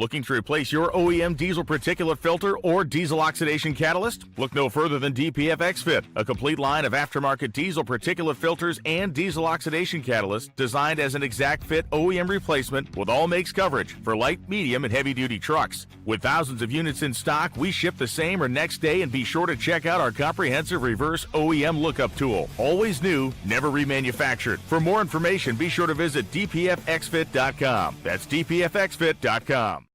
Looking to replace your OEM diesel particulate filter or diesel oxidation catalyst? Look no further than DPF XFit, a complete line of aftermarket diesel particulate filters and diesel oxidation catalysts designed as an exact fit OEM replacement with all makes coverage for light, medium, and heavy-duty trucks. With thousands of units in stock, we ship the same or next day, and be sure to check out our comprehensive reverse OEM lookup tool. Always new, never remanufactured. For more information, be sure to visit dpfxfit.com. That's dpfxfit.com.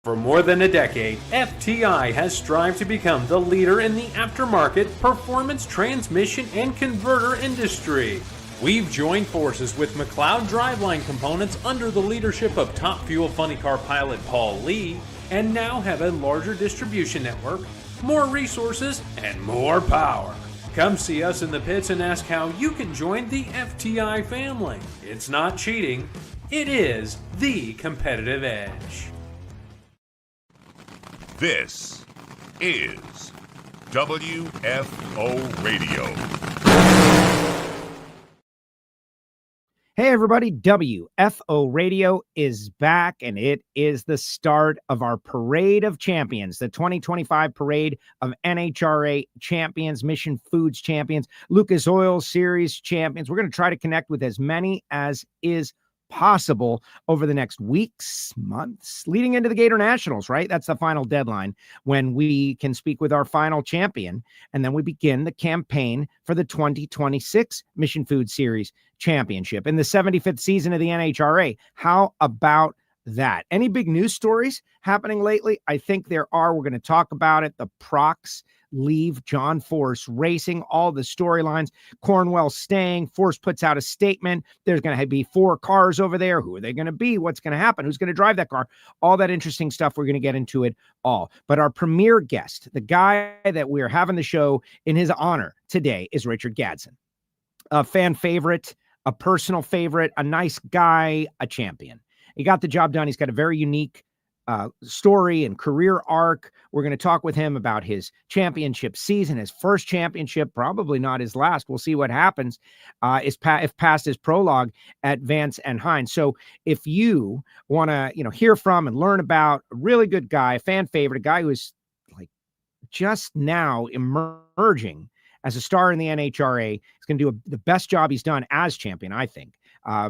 For more than a decade, FTI has strived to become the leader in the aftermarket performance transmission and converter industry. We've joined forces with McLeod Driveline Components under the leadership of Top Fuel Funny Car pilot Paul Lee, and now have a larger distribution network, more resources, and more power. Come see us in the pits and ask how you can join the FTI family. It's not cheating, it is the competitive edge. This is WFO Radio. Hey everybody, WFO Radio is back, and it is the start of our Parade of Champions, the 2025 Parade of NHRA Champions, Mission Foods Champions, Lucas Oil Series Champions. We're going to try to connect with as many as is possible over the next weeks, months, leading into the Gator Nationals, right? That's the final deadline when we can speak with our final champion. And then we begin the campaign for the 2026 Mission Food Series Championship in the 75th season of the NHRA. How about that? Any big news stories happening lately? I think there are. We're going to talk about it. The Procs leave, John Force Racing, all the storylines, Cornwell staying, Force puts out a statement, there's going to be 4 cars over there, who are they going to be, what's going to happen, who's going to drive that car, all that interesting stuff. We're going to get into it all. But our premier guest, the guy that we're having the show in his honor today, is Richard Gadson, a fan favorite, a personal favorite, a nice guy, a champion. He got the job done. He's got a very unique story and career arc. We're going to talk with him about his championship season, his first championship, probably not his last. We'll see what happens if past his prologue at Vance and Hines. So if you want to, hear from and learn about a really good guy, a fan favorite, a guy who is like just now emerging as a star in the NHRA, he's going to do the best job he's done as champion, I think.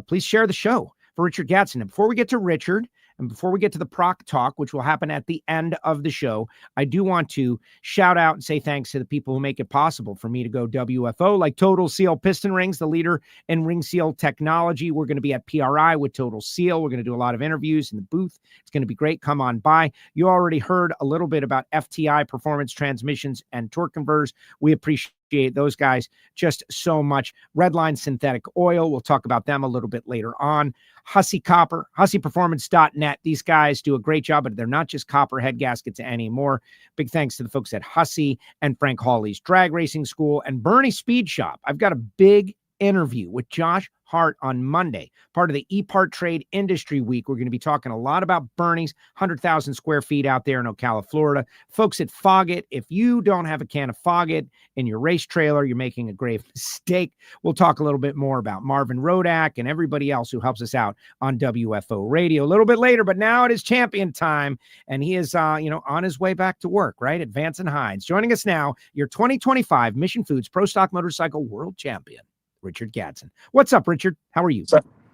Please share the show for Richard Gadson. And before we get to Richard, and before we get to the Proc Talk, which will happen at the end of the show, I do want to shout out and say thanks to the people who make it possible for me to go WFO, like Total Seal Piston Rings, the leader in ring seal technology. We're going to be at PRI with Total Seal. We're going to do a lot of interviews in the booth. It's going to be great. Come on by. You already heard a little bit about FTI Performance Transmissions and Torque Converters. We appreciate those guys just so much. Redline Synthetic Oil, we'll talk about them a little bit later on. Hussey Copper, HusseyPerformance.net. These guys do a great job, but they're not just copper head gaskets anymore. Big thanks to the folks at Hussey and Frank Hawley's Drag Racing School and Bernie Speed Shop. I've got a big interview with Josh Hart on Monday, part of the E-Part Trade Industry Week. We're going to be talking a lot about Bernie's 100,000 square feet out there in Ocala, Florida. Folks at Foggett, if you don't have a can of Foggett in your race trailer, you're making a grave mistake. We'll talk a little bit more about Marvin Rodak and everybody else who helps us out on WFO Radio a little bit later, but now it is champion time, and he is, on his way back to work, right, at Vance and Hines. Joining us now, your 2025 Mission Foods Pro Stock Motorcycle World Champion, Richard Gadson. What's up, Richard? How are you?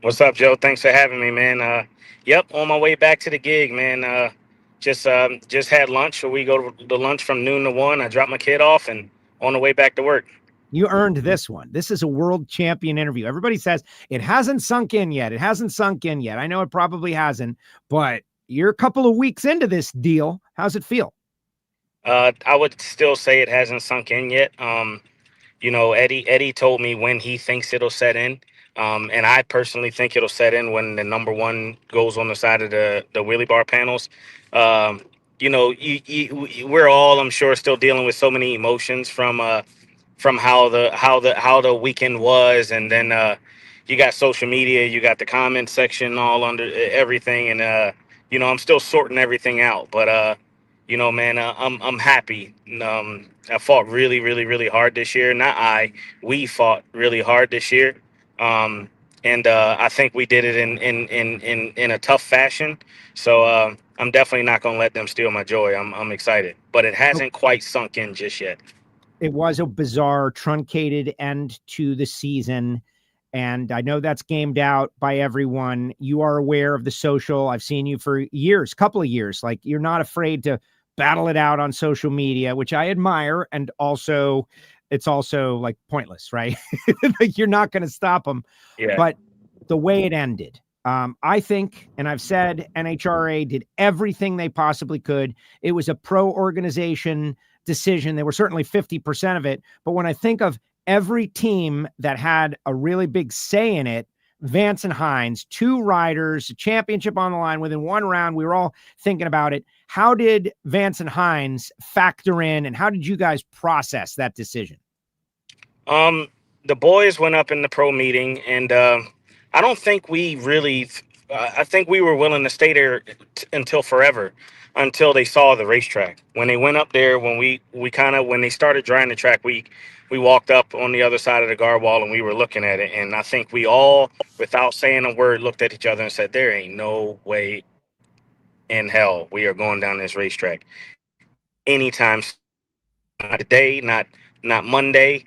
What's up, Joe? Thanks for having me, man. Yep, on my way back to the gig, man. Just had lunch. So we go to the lunch from noon to 1. I dropped my kid off and on the way back to work. You earned this one. This is a world champion interview. Everybody says it hasn't sunk in yet. It hasn't sunk in yet. I know it probably hasn't, but you're a couple of weeks into this deal. How's it feel? I would still say it hasn't sunk in yet. Eddie told me when he thinks it'll set in. And I personally think it'll set in when the number 1 goes on the side of the wheelie bar panels. We're all, I'm sure, still dealing with so many emotions from how the weekend was. And then you got social media, you got the comment section all under everything. And, I'm still sorting everything out. But, man, I'm happy. I fought really, really, really hard this year. We fought really hard this year. and I think we did it in a tough fashion. So I'm definitely not going to let them steal my joy. I'm excited, but it hasn't quite sunk in just yet. It was a bizarre, truncated end to the season. And I know that's gamed out by everyone. You are aware of the social. I've seen you for years, couple of years. Like, you're not afraid to battle it out on social media, which I admire. And also, it's also like pointless, right? Like, you're not going to stop them. Yeah. But the way it ended, I think, and I've said, NHRA did everything they possibly could. It was a pro organization decision. They were certainly 50% of it. But when I think of every team that had a really big say in it, Vance and Hines, 2 riders, a championship on the line within 1 round, we were all thinking about it. How did Vance and Hines factor in, and how did you guys process that decision? The boys went up in the pro meeting, and I don't think we really, I think we were willing to stay there until forever, until they saw the racetrack. When they went up there, when when they started drying the track, we walked up on the other side of the guard wall and we were looking at it. And I think we all, without saying a word, looked at each other and said, there ain't no way in hell we are going down this racetrack anytime. Not today, not Monday,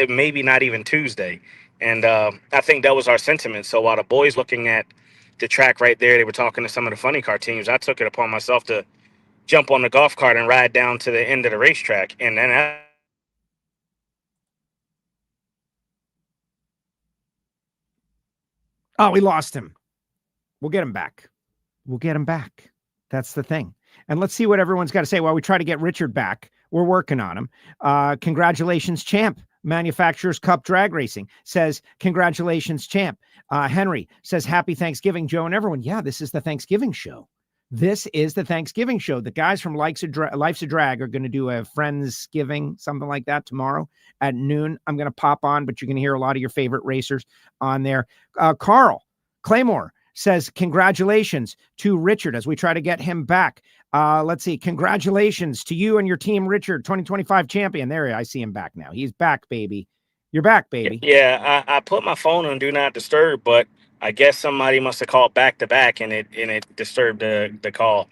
maybe not even Tuesday. And I think that was our sentiment. So while the boys looking at the track right there, they were talking to some of the funny car teams, I took it upon myself to jump on the golf cart and ride down to the end of the racetrack. And then oh, we lost him. We'll get him back. We'll get him back. That's the thing. And let's see what everyone's got to say while we try to get Richard back. We're working on him. Congratulations, champ. Manufacturers Cup Drag Racing says, congratulations, champ. Henry says, happy Thanksgiving, Joe and everyone. Yeah, this is the Thanksgiving show. This is the Thanksgiving show. The guys from Life's a Drag are going to do a Friendsgiving, something like that, tomorrow at noon. I'm going to pop on, but you're going to hear a lot of your favorite racers on there. Carl Claymore says, congratulations to Richard as we try to get him back. Let's see. Congratulations to you and your team, Richard, 2025 champion. There, I see him back now. He's back, baby. You're back, baby. Yeah, I put my phone on Do Not Disturb, but I guess somebody must have called back to back and it disturbed the call.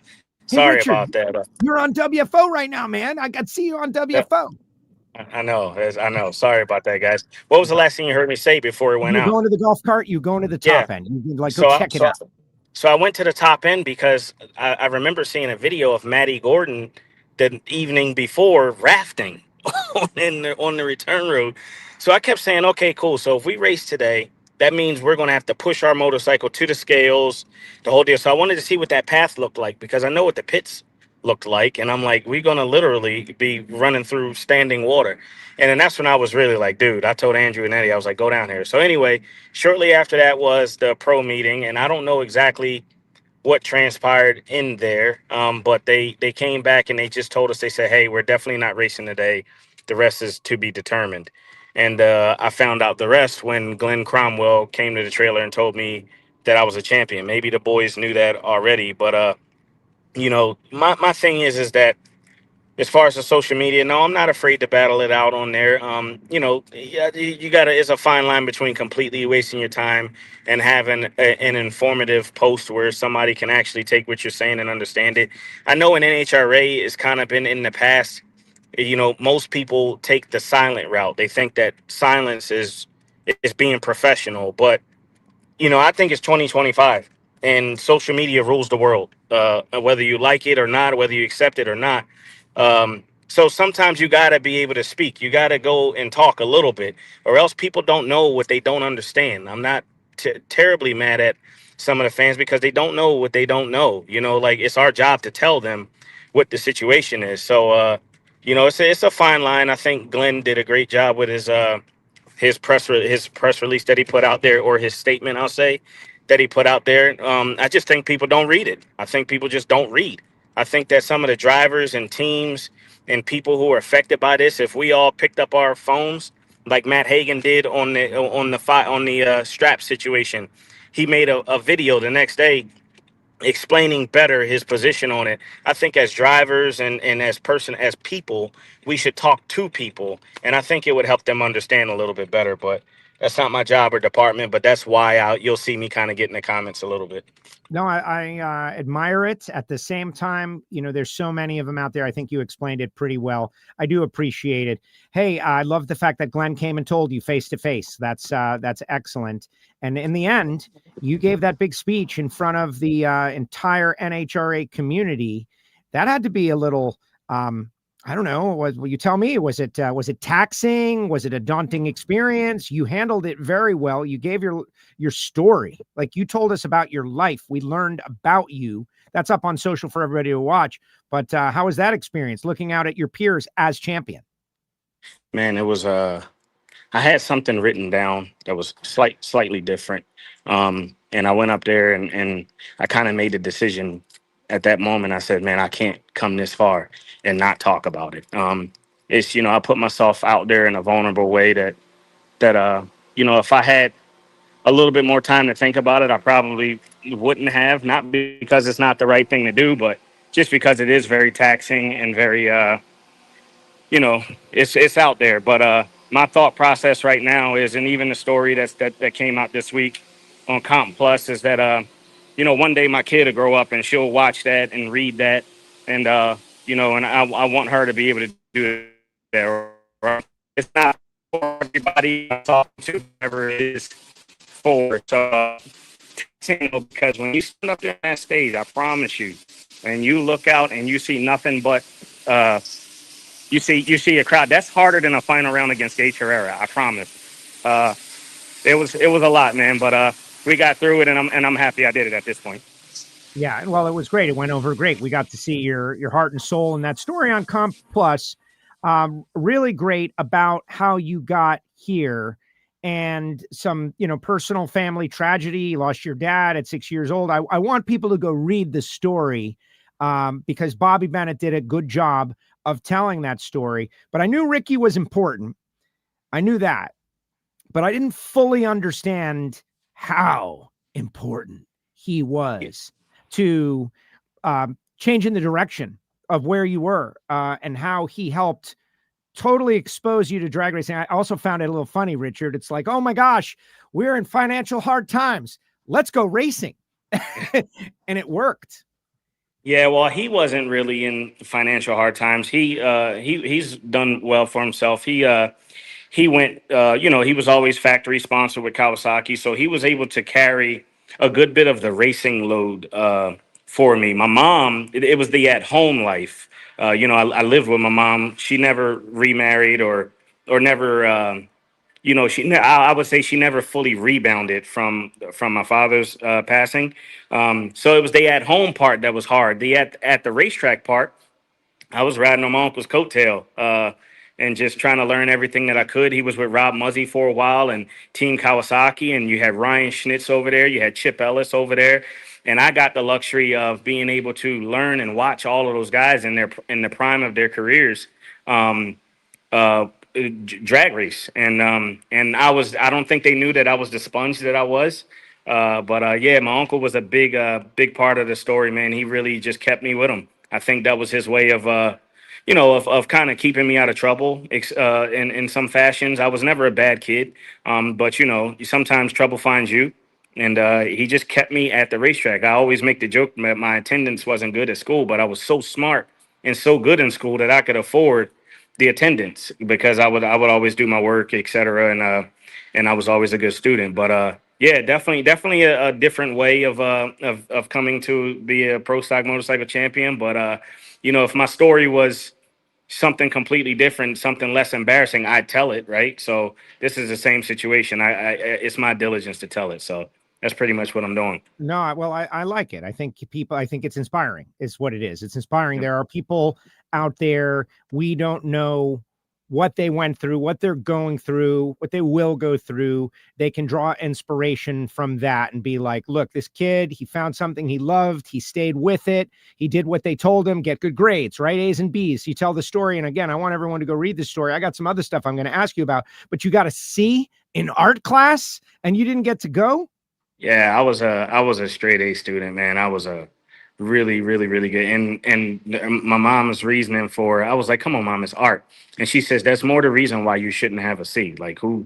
Sorry, Richard, about that. You're on WFO right now, man. I got to see you on WFO. I know. Sorry about that, guys. What was the last thing you heard me say before it went out? You going to the golf cart? You going to the top end? You go check it out. So I went to the top end because I remember seeing a video of Maddie Gordon the evening before rafting on the return road. So I kept saying, okay, cool. So if we race today, that means we're going to have to push our motorcycle to the scales, the whole deal. So I wanted to see what that path looked like because I know what the pits looked like. And I'm like, we're going to literally be running through standing water. And then that's when I was really like, dude, I told Andrew and Eddie, I was like, go down here. So anyway, shortly after that was the pro meeting. And I don't know exactly what transpired in there. But they came back and they just told us, they said, hey, we're definitely not racing today. The rest is to be determined. And I found out the rest when Glenn Cromwell came to the trailer and told me that I was a champion. Maybe the boys knew that already, but you know, my thing is that as far as the social media, no, I'm not afraid to battle it out on there. You know, you gotta, it's a fine line between completely wasting your time and having an informative post where somebody can actually take what you're saying and understand it. I know in NHRA it's kind of been in the past, you know, most people take the silent route. They think that silence is being professional, but you know, I think it's 2025 and social media rules the world, whether you like it or not, whether you accept it or not. So sometimes you got to be able to speak. You got to go and talk a little bit or else people don't know what they don't understand. I'm not terribly mad at some of the fans because they don't know what they don't know. You know, like it's our job to tell them what the situation is. So, you know, it's a fine line. I think Glenn did a great job with his press release that he put out there, or his statement, I'll say, that he put out there. I just think people don't read it. I think people just don't read. I think that some of the drivers and teams and people who are affected by this, if we all picked up our phones like Matt Hagan did on the strap situation, he made a video the next day explaining better his position on it. I think as drivers and as people, we should talk to people, and I think it would help them understand a little bit better. But That's not my job or department, but that's why you'll see me kind of get in the comments a little bit. No, I admire it. At the same time, there's so many of them out there. I think you explained it pretty well. I do appreciate it. Hey, I love the fact that Glenn came and told you face to face. That's excellent. And in the end, you gave that big speech in front of the entire NHRA community. That had to be a little, I don't know. Will you tell me? Was it taxing? Was it a daunting experience? You handled it very well. You gave your story. Like, you told us about your life. We learned about you. That's up on social for everybody to watch. But how was that experience looking out at your peers as champion? Man, it was I had something written down that was slightly different. And I went up there and I kind of made the decision at that moment. I said, man, I can't come this far and not talk about it. It's, I put myself out there in a vulnerable way that if I had a little bit more time to think about it, I probably wouldn't have, not because it's not the right thing to do, but just because it is very taxing and very, it's out there. But my thought process right now is, and even the story that came out this week on Comp Plus, is that, one day my kid will grow up and she'll watch that and read that. And, and I want her to be able to do that. It's not for everybody I'm talking to, whoever it is for. So, because when you stand up there on that stage, I promise you, and you look out and you see nothing but, you see a crowd. That's harder than a final round against NHRA, I promise. It was a lot, man, but we got through it, and I'm happy I did it at this point. Yeah, well, it was great. It went over great. We got to see your heart and soul in that story on Comp Plus. Really great about how you got here, and some, personal family tragedy. You lost your dad at 6 years old. I want people to go read the story, because Bobby Bennett did a good job of telling that story. But I knew Ricky was important. I knew that, but I didn't fully understand how important he was to changing the direction of where you were, and how he helped totally expose you to drag racing. I also found it a little funny, Richard. It's like, oh my gosh, we're in financial hard times. Let's go racing. And it worked. Yeah, well, he wasn't really in financial hard times. He's done well for himself. He went, he was always factory sponsored with Kawasaki, so he was able to carry a good bit of the racing load for me. My mom, it was the at-home life. I lived with my mom. She never remarried or never, I would say she never fully rebounded from my father's passing. So it was the at-home part that was hard. The at the racetrack part, I was riding on my uncle's coattail. And just trying to learn everything that I could. He was with Rob Muzzy for a while and Team Kawasaki, and you had Ryan Schnitz over there. You had Chip Ellis over there. And I got the luxury of being able to learn and watch all of those guys in the prime of their careers, drag race. And I don't think they knew that I was the sponge that I was. But yeah, my uncle was a big part of the story, man. He really just kept me with him. I think that was his way of of kind of keeping me out of trouble in some fashions. I was never a bad kid, but sometimes trouble finds you, and he just kept me at the racetrack. I always make the joke that my attendance wasn't good at school, but I was so smart and so good in school that I could afford the attendance because I would always do my work, etc. And I was always a good student. But yeah, definitely a different way of coming to be a pro stock motorcycle champion. But if my story was something completely different, something less embarrassing, I'd tell it, right? So this is the same situation. It's my diligence to tell it. So that's pretty much what I'm doing. No, well, I like it. I think it's inspiring is what it is. It's inspiring. There are people out there, we don't know what they went through, what they're going through, what they will go through. They can draw inspiration from that and be like, look, this kid, he found something he loved. He stayed with it. He did what they told him, get good grades, right? A's and B's. You tell the story. And again, I want everyone to go read the story. I got some other stuff I'm going to ask you about, but you got a C in art class and you didn't get to go? Yeah, I was a straight A student, man. I was a really, really, really good. And my mom's reasoning for, I was like, come on, mom, it's art. And she says, that's more the reason why you shouldn't have a C. Like, who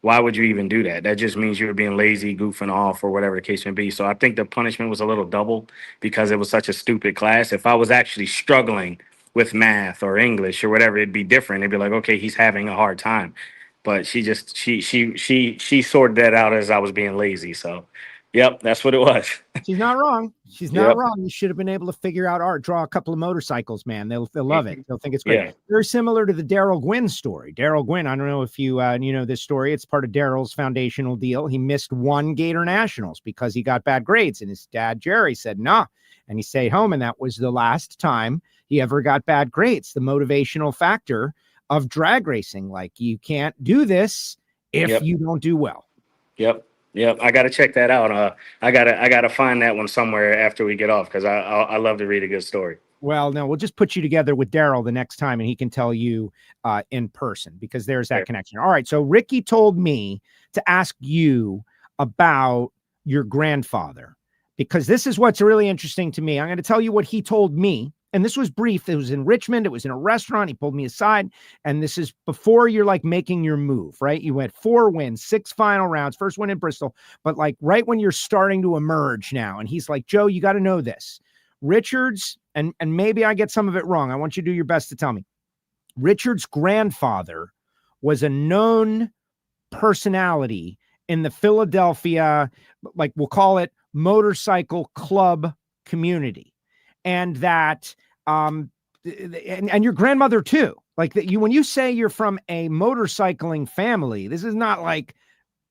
why would you even do that? That just means you're being lazy, goofing off, or whatever the case may be. So I think the punishment was a little double because it was such a stupid class. If I was actually struggling with math or English or whatever, it'd be different. It'd be like, okay, he's having a hard time. But she sorted that out as I was being lazy. So, yep, that's what it was. She's not wrong. She's not Yep. wrong. You should have been able to figure out art, draw a couple of motorcycles, man. They'll love it. They'll think it's great. Yeah. Very similar to the Daryl Gwynn story. Daryl Gwynn, I don't know if you know this story. It's part of Daryl's foundational deal. He missed one Gator Nationals because he got bad grades, and his dad Jerry said nah, and he stayed home, and that was the last time he ever got bad grades. The motivational factor of drag racing, like you can't do this if Yep. you don't do well. Yep. I got to check that out. I gotta find that one somewhere after we get off because I love to read a good story. Well, no, we'll just put you together with Daryl the next time, and he can tell you in person because there's that Sure. connection. All right. So Ricky told me to ask you about your grandfather because this is what's really interesting to me. I'm going to tell you what he told me. And this was brief. It was in Richmond. It was in a restaurant. He pulled me aside. And this is before you're like making your move, right? You went 4 wins, 6 final rounds, first win in Bristol, but like right when you're starting to emerge now. And he's like, Joe, you got to know this. Richard's, and maybe I get some of it wrong. I want you to do your best to tell me. Richard's grandfather was a known personality in the Philadelphia, like we'll call it motorcycle club community. And that, and your grandmother too, like that when you say you're from a motorcycling family, this is not like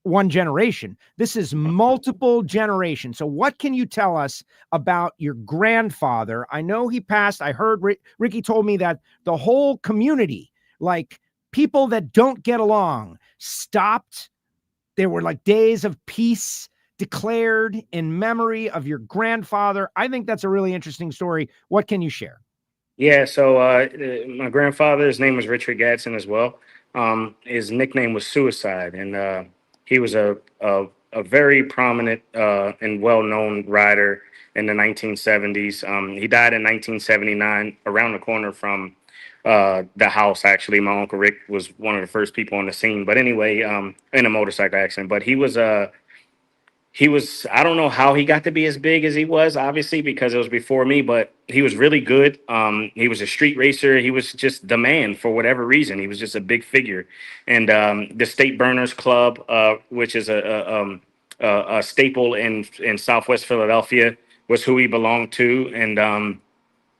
one generation. This is multiple generations. So what can you tell us about your grandfather? I know he passed. I heard Ricky told me that the whole community, like people that don't get along, stopped. There were like days of peace declared in memory of your grandfather. I think that's a really interesting story. What can you share? Yeah, so my grandfather, his name was Richard Gadson as well. His nickname was Suicide, and he was a very prominent and well-known rider in the 1970s. He died in 1979, around the corner from the house. Actually, my Uncle Rick was one of the first people on the scene. But anyway, in a motorcycle accident. But he was I don't know how he got to be as big as he was, obviously, because it was before me, but he was really good. He was a street racer. He was just the man for whatever reason. He was just a big figure. And the State Burners Club, which is a staple in Southwest Philadelphia, was who he belonged to. And,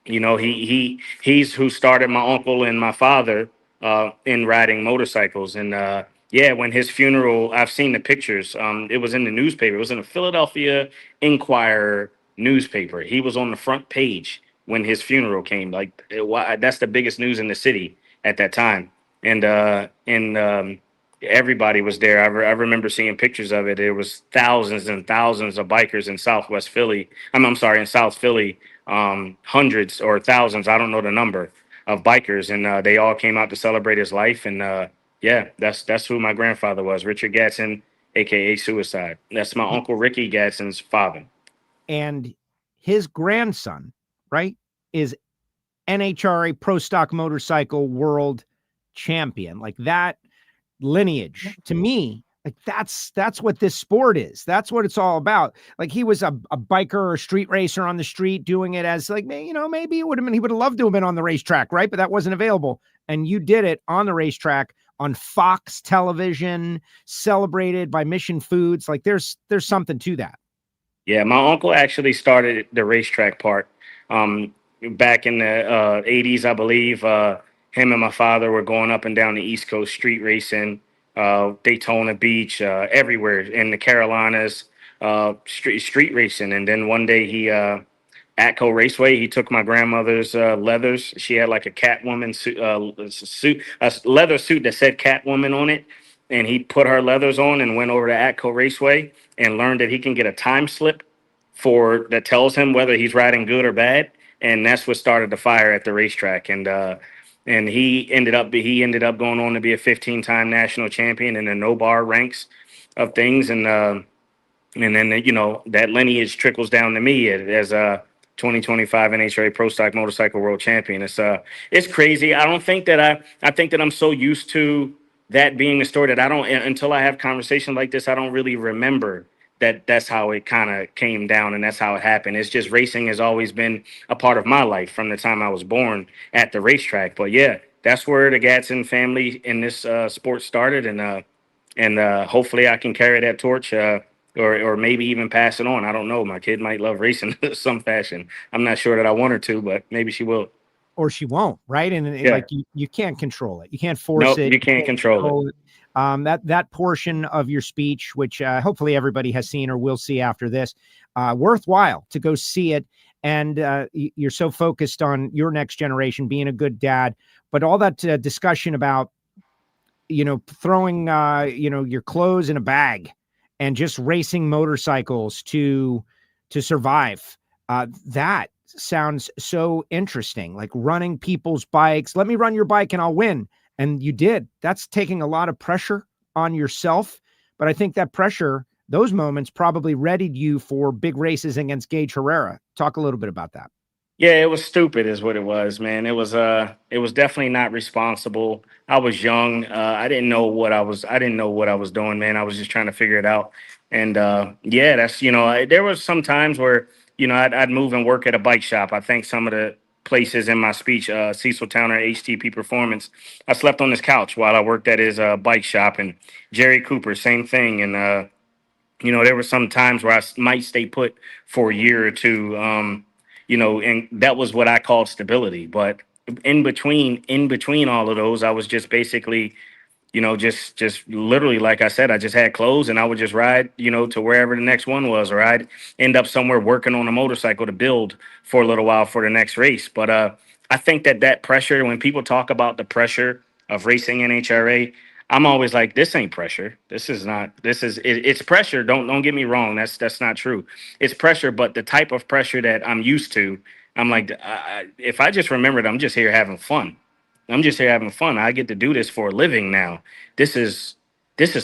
he's who started my uncle and my father in riding motorcycles. And, yeah, when his funeral, I've seen the pictures. It was in the newspaper. It was in the Philadelphia Inquirer newspaper. He was on the front page when his funeral came. Like, that's the biggest news in the city at that time. And everybody was there. I remember seeing pictures of it. There was thousands and thousands of bikers in Southwest Philly. I'm sorry, in South Philly, hundreds or thousands. I don't know the number of bikers, and they all came out to celebrate his life. And yeah, that's who my grandfather was, Richard Gadson, aka Suicide. That's my Uncle Ricky Gadson's father. And his grandson, right, is NHRA Pro Stock Motorcycle World Champion. Like that lineage, to me, like that's what this sport is. That's what it's all about. Like he was a biker or a street racer on the street doing it as like, maybe it would have been, he would have loved to have been on the racetrack, right? But that wasn't available. And you did it on the racetrack on Fox television, celebrated by Mission Foods. Like there's something to that. Yeah, my uncle actually started the racetrack part back in the 80s, I believe. Him and my father were going up and down the East Coast street racing, Daytona Beach, everywhere in the Carolinas, street racing. And then one day he Atco Raceway, he took my grandmother's leathers. She had like a Catwoman suit, a leather suit that said Catwoman on it. And he put her leathers on and went over to Atco Raceway and learned that he can get a time slip that tells him whether he's riding good or bad. And that's what started the fire at the racetrack. And he ended up going on to be a 15-time national champion in the no bar ranks of things. And then, that lineage trickles down to me as a 2025 NHRA Pro Stock Motorcycle World Champion. It's crazy. I don't think that I think that I'm so used to that being a story that I don't, until I have conversations like this, I don't really remember that's how it kind of came down and that's how it happened. It's just racing has always been a part of my life from the time I was born at the racetrack. But yeah, that's where the Gadson family in this sport started, and hopefully I can carry that torch, or maybe even pass it on. I don't know. My kid might love racing some fashion. I'm not sure that I want her to, but maybe she will. Or she won't, right? And Yeah. like you can't control it. You can't force Nope, it. you can't control it. That portion of your speech, which hopefully everybody has seen or will see after this, worthwhile to go see it. And you're so focused on your next generation, being a good dad, but all that discussion about, throwing, your clothes in a bag and just racing motorcycles to survive. That sounds so interesting, like running people's bikes. Let me run your bike and I'll win. And you did. That's taking a lot of pressure on yourself. But I think that pressure, those moments probably readied you for big races against Gage Herrera. Talk a little bit about that. Yeah, it was stupid is what it was, man. It was definitely not responsible. I was young. I didn't know what I was doing, man. I was just trying to figure it out. And yeah, that's, there was some times where, I'd move and work at a bike shop. I think some of the places in my speech, Cecil Towner, HTP Performance, I slept on his couch while I worked at his bike shop. And Jerry Cooper, same thing. And there were some times where I might stay put for a year or two. And that was what I called stability. But in between all of those, I was just basically, just literally, like I said, I just had clothes and I would just ride, to wherever the next one was, or I'd end up somewhere working on a motorcycle to build for a little while for the next race. But I think that pressure, when people talk about the pressure of racing NHRA, I'm always like, this ain't pressure. It's pressure. Don't get me wrong. That's not true. It's pressure, but the type of pressure that I'm used to, I'm like, if I just remembered, I'm just here having fun. I get to do this for a living now. This is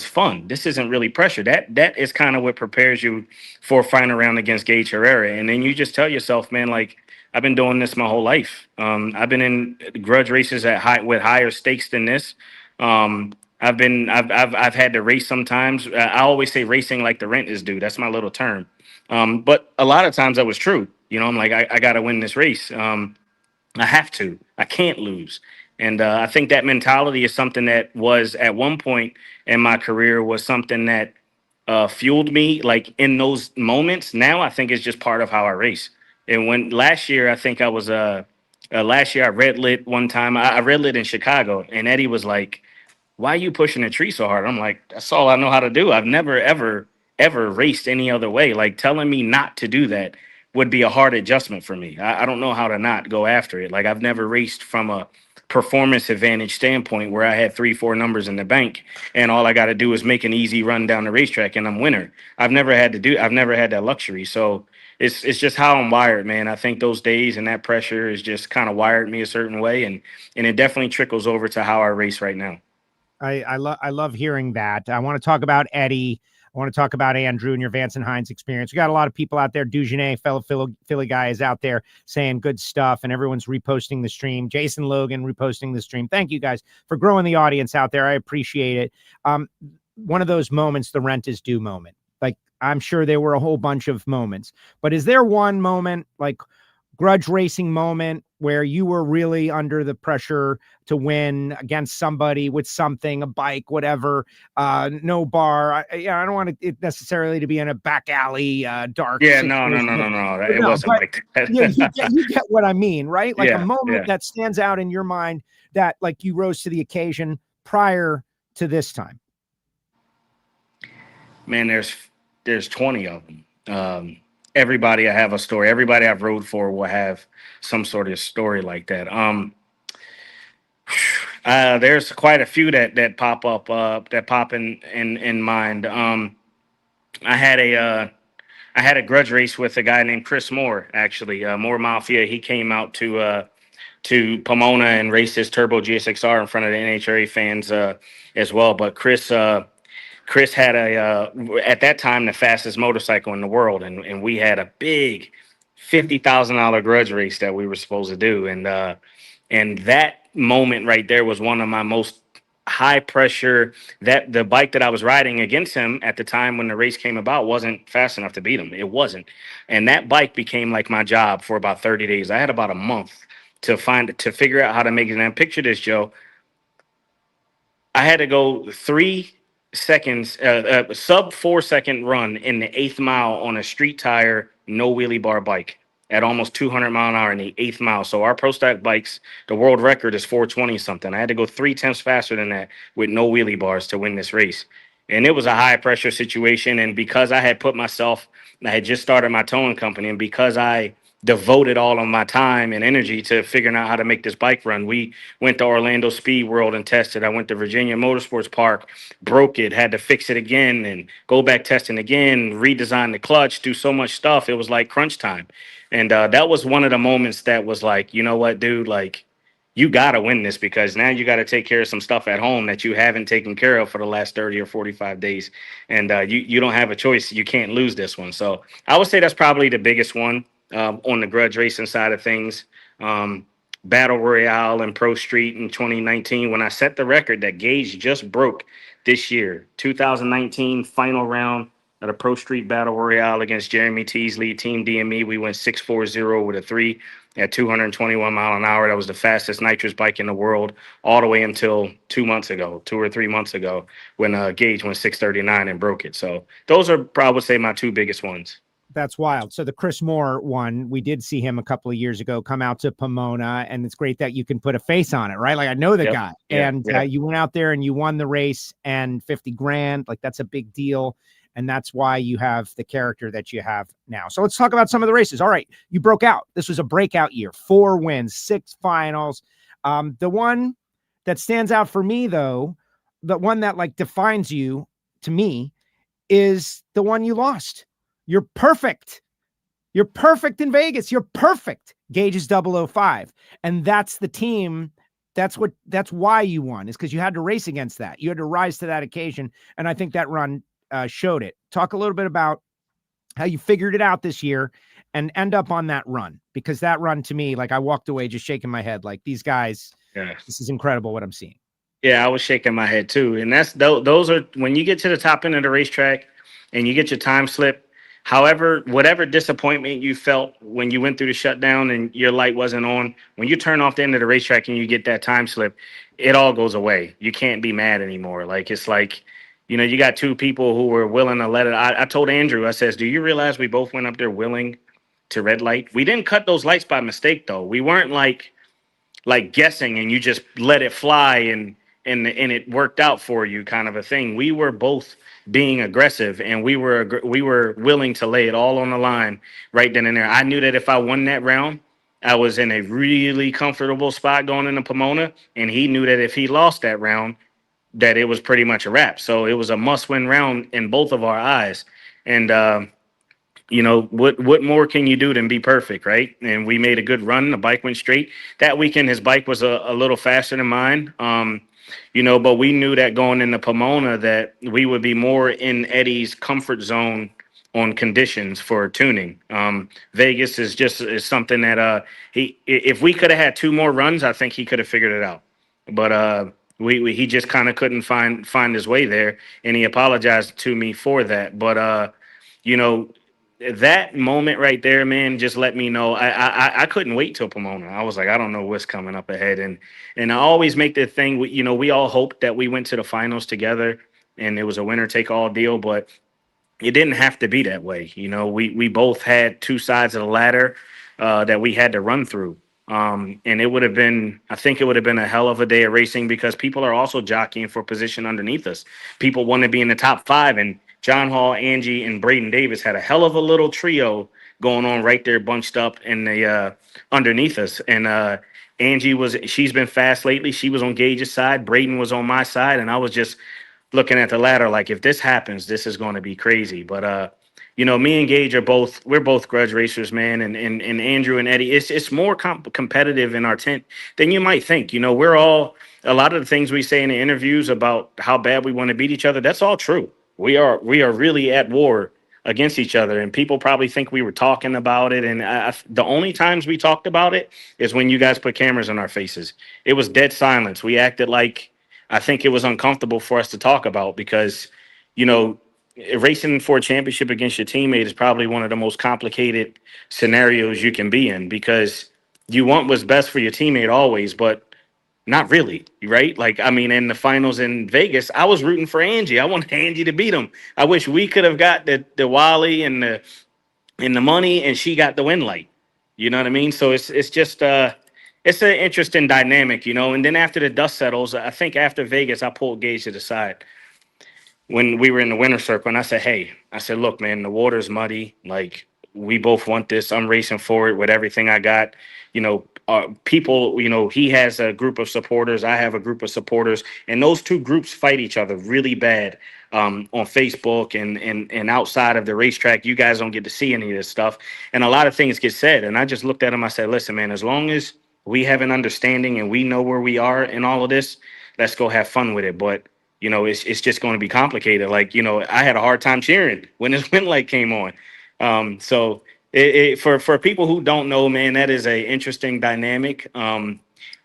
fun. This isn't really pressure. That is kind of what prepares you for a final round against Gage Herrera. And then you just tell yourself, man, like, I've been doing this my whole life. I've been in grudge races with higher stakes than this. I've had to race sometimes. I always say racing like the rent is due. That's my little term. But a lot of times that was true. I'm like, I got to win this race. I have to. I can't lose. And I think that mentality is something that was at one point in my career was something that fueled me, like in those moments. Now I think it's just part of how I race. And when last year, I think I was last year I red lit one time. I red lit in Chicago, and Eddie was like, "Why are you pushing the tree so hard?" I'm like, "That's all I know how to do. I've never ever raced any other way. Like, telling me not to do that would be a hard adjustment for me. I don't know how to not go after it. Like, I've never raced from a performance advantage standpoint where I had 3-4 numbers in the bank and all I got to do is make an easy run down the racetrack and I'm winner. I've never had that luxury. So it's just how I'm wired, man. I think those days and that pressure is just kind of wired me a certain way, and it definitely trickles over to how I race right now. I love hearing that. I want to talk about Eddie. I want to talk about Andrew and your Vance and Hines experience. We got a lot of people out there. Dugenet, fellow Philly guy, is out there saying good stuff, and everyone's reposting the stream. Jason Logan reposting the stream. Thank you guys for growing the audience out there. I appreciate it. One of those moments, the rent is due moment. Like, I'm sure there were a whole bunch of moments, but is there one moment, like grudge racing moment, where you were really under the pressure to win against somebody with something, a bike, whatever, no bar? I don't want it necessarily to be in a back alley, dark. Yeah, no. It wasn't like that. You get what I mean, right? Like, yeah, a moment that stands out in your mind that, like, you rose to the occasion prior to this time. Man, there's 20 of them. Everybody I have a story. Everybody I've rode for will have some sort of story like that. There's quite a few that pop up, that pop in mind. I had a grudge race with a guy named Chris Moore, actually, Moore Mafia. He came out to Pomona and raced his Turbo GSXR in front of the NHRA fans as well. But Chris had at that time, the fastest motorcycle in the world. And we had a big $50,000 grudge race that we were supposed to do. And that moment right there was one of my most high pressure, that the bike that I was riding against him at the time when the race came about wasn't fast enough to beat him. It wasn't. And that bike became like my job for about 30 days. I had about a month to figure out how to make it. And picture this, Joe. I had to go 3 seconds, sub 4 second run in the 8th mile on a street tire, no wheelie bar bike at almost 200 mile an hour in the 8th mile. So our pro stack bikes, the world record is 420 something. I had to go 3 tenths faster than that with no wheelie bars to win this race. And it was a high pressure situation. And because I had I had just started my towing company, and because I devoted all of my time and energy to figuring out how to make this bike run. We went to Orlando Speed World and tested. I went to Virginia Motorsports Park, broke it, had to fix it again and go back testing again, redesign the clutch, do so much stuff. It was like crunch time. And that was one of the moments that was like, you know what, dude, like, you got to win this, because now you got to take care of some stuff at home that you haven't taken care of for the last 30 or 45 days. And you don't have a choice. You can't lose this one. So I would say that's probably the biggest one on the grudge racing side of things. Battle Royale and Pro Street in 2019, when I set the record that Gage just broke this year, 2019 final round of the Pro Street Battle Royale against Jeremy Teasley, Team DME. We went 640 with a 3 at 221 mile an hour. That was the fastest nitrous bike in the world all the way until 2 or 3 months ago, when Gage went 639 and broke it. So those are probably, say, my two biggest ones. That's wild. So the Chris Moore one, we did see him a couple of years ago come out to Pomona, and it's great that you can put a face on it, right? Like, I know the guy, and you went out there and you won the race and 50 grand. Like, that's a big deal. And that's why you have the character that you have now. So let's talk about some of the races. All right. You broke out. This was a breakout year, 4 wins, 6 finals. The one that stands out for me, though, the one that like defines you to me, is the one you lost. You're perfect. You're perfect in Vegas. You're perfect. Gage is 005. And that's the team. That's why you won, is because you had to race against that. You had to rise to that occasion. And I think that run showed it. Talk a little bit about how you figured it out this year and end up on that run, because that run, to me, like, I walked away just shaking my head. Like, these guys, this is incredible what I'm seeing. Yeah, I was shaking my head too. And those are, when you get to the top end of the racetrack and you get your time slip, however, whatever disappointment you felt when you went through the shutdown and your light wasn't on, when you turn off the end of the racetrack and you get that time slip, it all goes away. You can't be mad anymore. Like, it's like, you know, you got two people who were willing to let it. I told Andrew, I says, do you realize we both went up there willing to red light? We didn't cut those lights by mistake, though. We weren't like guessing and you just let it fly and it worked out for you, kind of a thing. We were both being aggressive, and we were willing to lay it all on the line right then and there. I knew that if I won that round, I was in a really comfortable spot going into Pomona, and he knew that if he lost that round, that it was pretty much a wrap. So it was a must-win round in both of our eyes. And you know, what more can you do than be perfect, right? And we made a good run. The bike went straight. That weekend, his bike was a little faster than mine. You know, but we knew that going into Pomona that we would be more in Eddie's comfort zone on conditions for tuning. Vegas is something that if we could have had 2 more runs, I think he could have figured it out. But he just kind of couldn't find his way there, and he apologized to me for that. But you know, that moment right there, man, just let me know. I couldn't wait till Pomona. I was like, I don't know what's coming up ahead. And I always make the thing, you know, we all hoped that we went to the finals together and it was a winner take all deal, but it didn't have to be that way. You know, we both had 2 sides of the ladder that we had to run through. And it would have been, I think it would have been a hell of a day of racing, because people are also jockeying for position underneath us. People want to be in the top 5, and John Hall, Angie, and Braden Davis had a hell of a little trio going on right there, bunched up in the underneath us. And she's been fast lately. She was on Gage's side. Braden was on my side, and I was just looking at the ladder like, if this happens, this is going to be crazy. But you know, me and Gage we're both grudge racers, man. And Andrew and Eddie, it's more competitive in our tent than you might think. You know, a lot of the things we say in the interviews about how bad we want to beat each other, that's all true. We are really at war against each other, and people probably think we were talking about it. And the only times we talked about it is when you guys put cameras on our faces. It was dead silence. We acted like, I think it was uncomfortable for us to talk about because, you know, racing for a championship against your teammate is probably one of the most complicated scenarios you can be in because you want what's best for your teammate always, but not really, right? Like, I mean, in the finals in Vegas, I was rooting for Angie. I wanted Angie to beat him. I wish we could have got the Wally and the money, and she got the win light. You know what I mean? So it's just it's an interesting dynamic, you know. And then after the dust settles, I think after Vegas, I pulled Gage to the side when we were in the winner's circle, and I said, "Hey, I said, look, man, the water's muddy. Like, we both want this. I'm racing for it with everything I got. You know, people. You know, he has a group of supporters. I have a group of supporters, and those two groups fight each other really bad on Facebook and outside of the racetrack. You guys don't get to see any of this stuff, and a lot of things get said. And I just looked at him. I said, listen, man, as long as we have an understanding and we know where we are in all of this, let's go have fun with it. But you know, it's just going to be complicated. Like, you know, I had a hard time cheering when this win light came on. So for people who don't know, man, that is a interesting dynamic.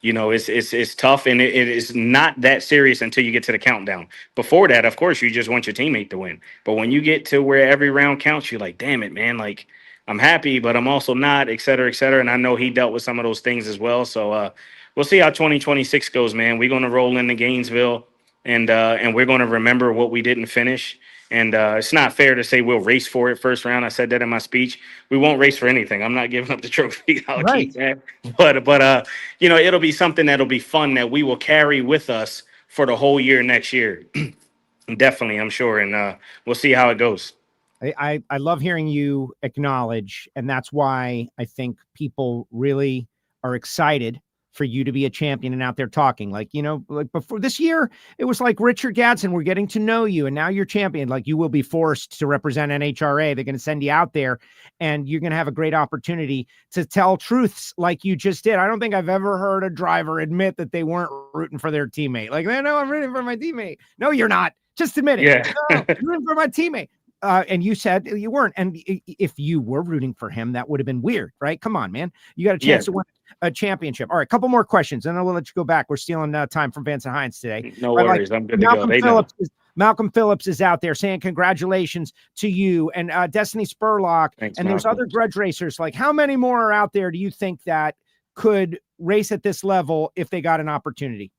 You know, it's tough, and it is not that serious until you get to the countdown. Before that, of course, you just want your teammate to win. But when you get to where every round counts, you're like, damn it, man, like I'm happy, but I'm also not, et cetera, et cetera. And I know he dealt with some of those things as well. So we'll see how 2026 goes, man. We're going to roll into Gainesville. And we're going to remember what we didn't finish. And it's not fair to say we'll race for it first round. I said that in my speech. We won't race for anything. I'm not giving up the trophy. I'll keep that. But you know, it'll be something that'll be fun that we will carry with us for the whole year next year. Definitely, I'm sure. And we'll see how it goes. I love hearing you acknowledge, and that's why I think people really are excited for you to be a champion and out there talking. Like, you know, like before this year, it was like Richard Gadson, we're getting to know you, and now you're champion. Like, you will be forced to represent NHRA. They're going to send you out there, and you're going to have a great opportunity to tell truths like you just did. I don't think I've ever heard a driver admit that they weren't rooting for their teammate. Like, no, I'm rooting for my teammate. No, you're not. Just admit it. Yeah. No, you're rooting for my teammate. And you said you weren't. And if you were rooting for him, that would have been weird, right? Come on, man. You got a chance to win a championship. All right, couple more questions, and then we'll let you go back. We're stealing time from Vance Hines today. No worries. I'm good to go. Malcolm Phillips is out there saying congratulations to you and Destiny Spurlock. Thanks, and there's other grudge racers. Like, how many more are out there do you think that could race at this level if they got an opportunity?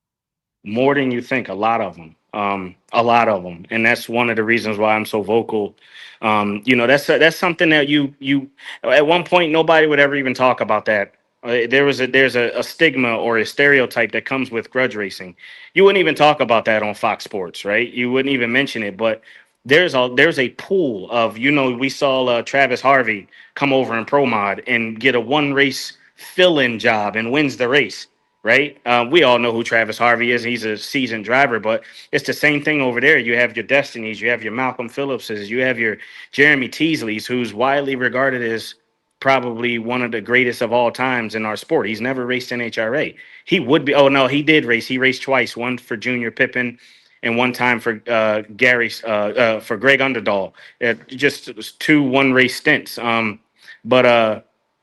More than you think. A lot of them. A lot of them. And that's one of the reasons why I'm so vocal. You know, that's something that you at one point, nobody would ever even talk about that. There's a stigma or a stereotype that comes with grudge racing. You wouldn't even talk about that on Fox Sports, right? You wouldn't even mention it, but there's a pool of, you know, we saw Travis Harvey come over in Pro Mod and get a one race fill-in job and wins the race. Right. We all know who Travis Harvey is. He's a seasoned driver, but it's the same thing over there. You have your Destinies, you have your Malcolm Phillipses, you have your Jeremy Teasleys, who's widely regarded as probably one of the greatest of all times in our sport. He's never raced NHRA. He would be. Oh, no, he did race. He raced twice, one for Junior Pippin and one time for for Greg Underdahl. Just 2 one-race stints.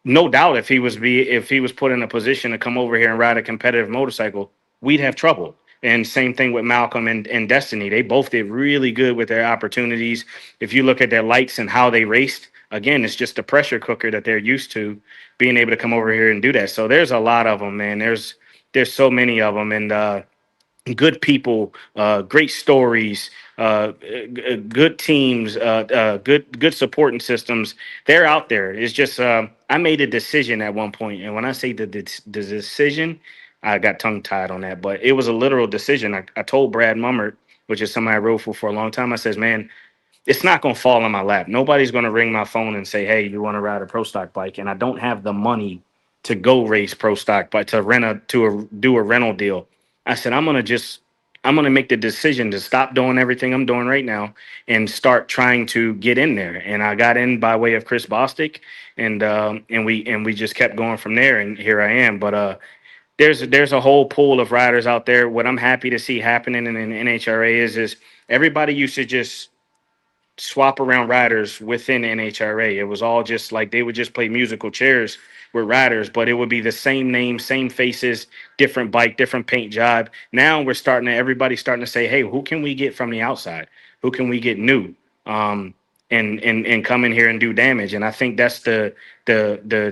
No doubt if he was put in a position to come over here and ride a competitive motorcycle, we'd have trouble. And same thing with Malcolm and Destiny. They both did really good with their opportunities. If you look at their lights and how they raced, again, it's just a pressure cooker that they're used to being able to come over here and do that. So there's a lot of them, man. There's so many of them, and good people, great stories, good teams, good supporting systems. They're out there. It's just I made a decision at one point, and when I say the decision, I got tongue tied on that, but it was a literal decision. I told Brad Mummert, which is somebody I rode for a long time. I says, man, it's not going to fall in my lap. Nobody's going to ring my phone and say, hey, you want to ride a pro stock bike? And I don't have the money to go race pro stock, but to do a rental deal. I said, I'm going to make the decision to stop doing everything I'm doing right now and start trying to get in there. And I got in by way of Chris Bostic, and we just kept going from there. And here I am. But there's a whole pool of riders out there. What I'm happy to see happening in NHRA is everybody used to just swap around riders within NHRA. It was all just like they would just play musical chairs with riders, but it would be the same name, same faces, different bike, different paint job. Now everybody's starting to say, hey, who can we get from the outside? Who can we get new? And come in here and do damage. And I think that's the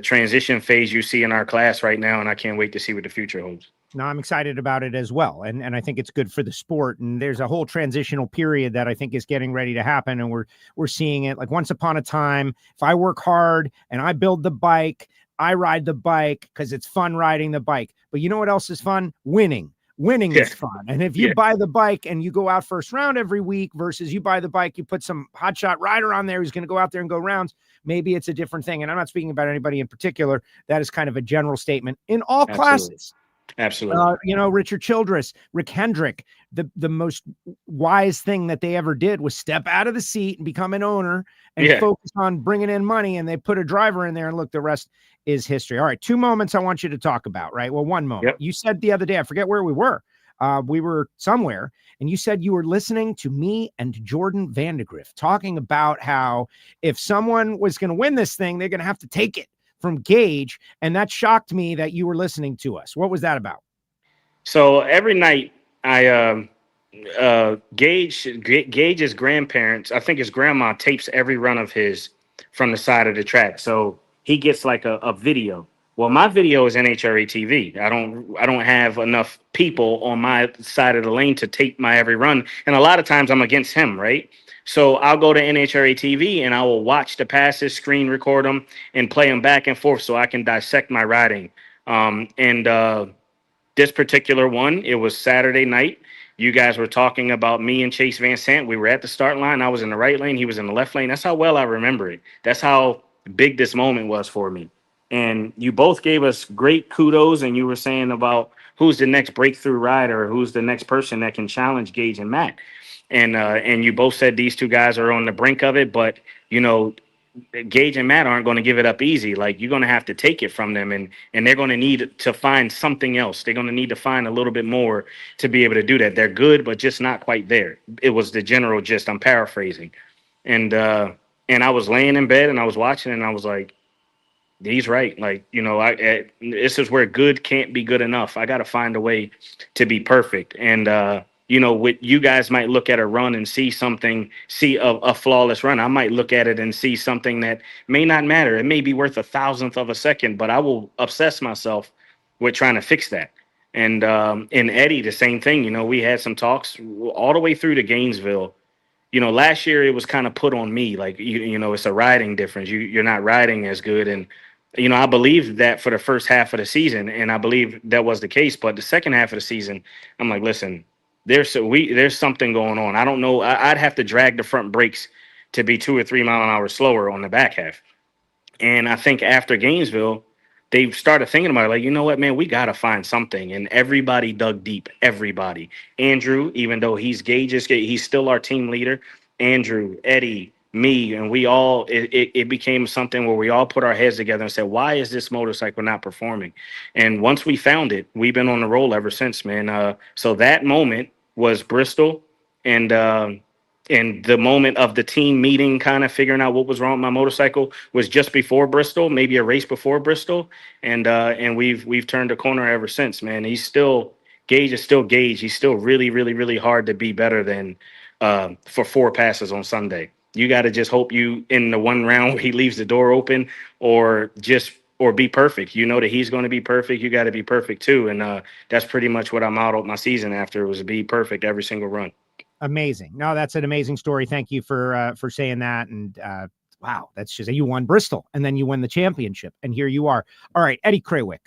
transition phase you see in our class right now. And I can't wait to see what the future holds. No, I'm excited about it as well. And I think it's good for the sport. And there's a whole transitional period that I think is getting ready to happen. And we're seeing it like once upon a time. If I work hard and I build the bike, I ride the bike because it's fun riding the bike. But you know what else is fun? Winning. Winning is fun. And if you buy the bike and you go out first round every week versus you buy the bike, you put some hotshot rider on there who's going to go out there and go rounds, maybe it's a different thing. And I'm not speaking about anybody in particular. That is kind of a general statement in all classes. Absolutely. Richard Childress, Rick Hendrick, the most wise thing that they ever did was step out of the seat and become an owner and focus on bringing in money. And they put a driver in there and look, the rest is history. All right. 2 moments I want you to talk about, right? Well, one moment. Yep. You said the other day, I forget where we were. We were somewhere and you said you were listening to me and Jordan Vandegrift talking about how if someone was going to win this thing, they're going to have to take it from Gage. And that shocked me that you were listening to us. What was that about? So every night Gage's grandparents, I think his grandma tapes every run of his from the side of the track. So he gets like a video. Well, my video is NHRA TV. I don't have enough people on my side of the lane to tape my every run. And a lot of times I'm against him, right? So I'll go to NHRA TV and I will watch the passes, screen record them, and play them back and forth so I can dissect my riding. This particular one, it was Saturday night. You guys were talking about me and Chase Van Sant. We were at the start line. I was in the right lane. He was in the left lane. That's how well I remember it. That's how big this moment was for me. And you both gave us great kudos. And you were saying about who's the next breakthrough rider, who's the next person that can challenge Gage and Matt. And you both said these two guys are on the brink of it. But, Gage and Matt aren't going to give it up easy. Like, you're going to have to take it from them, and they're going to need to find something else. They're going to need to find a little bit more to be able to do that. They're good, but just not quite there. It was the general gist. I'm paraphrasing. And I was laying in bed and I was watching and I was like, he's right. Like, this is where good can't be good enough. I got to find a way to be perfect. And, what you guys might look at a run and see a flawless run. I might look at it and see something that may not matter. It may be worth 1,000th of a second, but I will obsess myself with trying to fix that. And Eddie, the same thing. We had some talks all the way through to Gainesville. Last year it was kind of put on me, like, it's a riding difference. You're not riding as good. And, I believed that for the first half of the season, and I believe that was the case. But the second half of the season, I'm like, listen, there's something going on. I don't know. I'd have to drag the front brakes to be 2 or 3 mile an hour slower on the back half. And I think after Gainesville, they started thinking about it, like, you know what, man, we got to find something. And everybody dug deep. Everybody. Andrew, even though he's still our team leader. Andrew, Eddie, me, and we all, it became something where we all put our heads together and said, why is this motorcycle not performing? And once we found it, we've been on the roll ever since, man. So that moment was Bristol, and the moment of the team meeting, kind of figuring out what was wrong with my motorcycle, was just before Bristol, maybe a race before Bristol, and we've turned a corner ever since, man. Gage is still Gage. He's still really, really, really hard to be better than for 4 passes on Sunday. You got to just hope you in the one round where he leaves the door open, or be perfect. That he's going to be perfect. You got to be perfect too. And that's pretty much what I modeled my season after, was be perfect every single run. Amazing. No, that's an amazing story. Thank you for saying that. And wow, that's just, you won Bristol and then you win the championship. And here you are. All right, Eddie Krawick.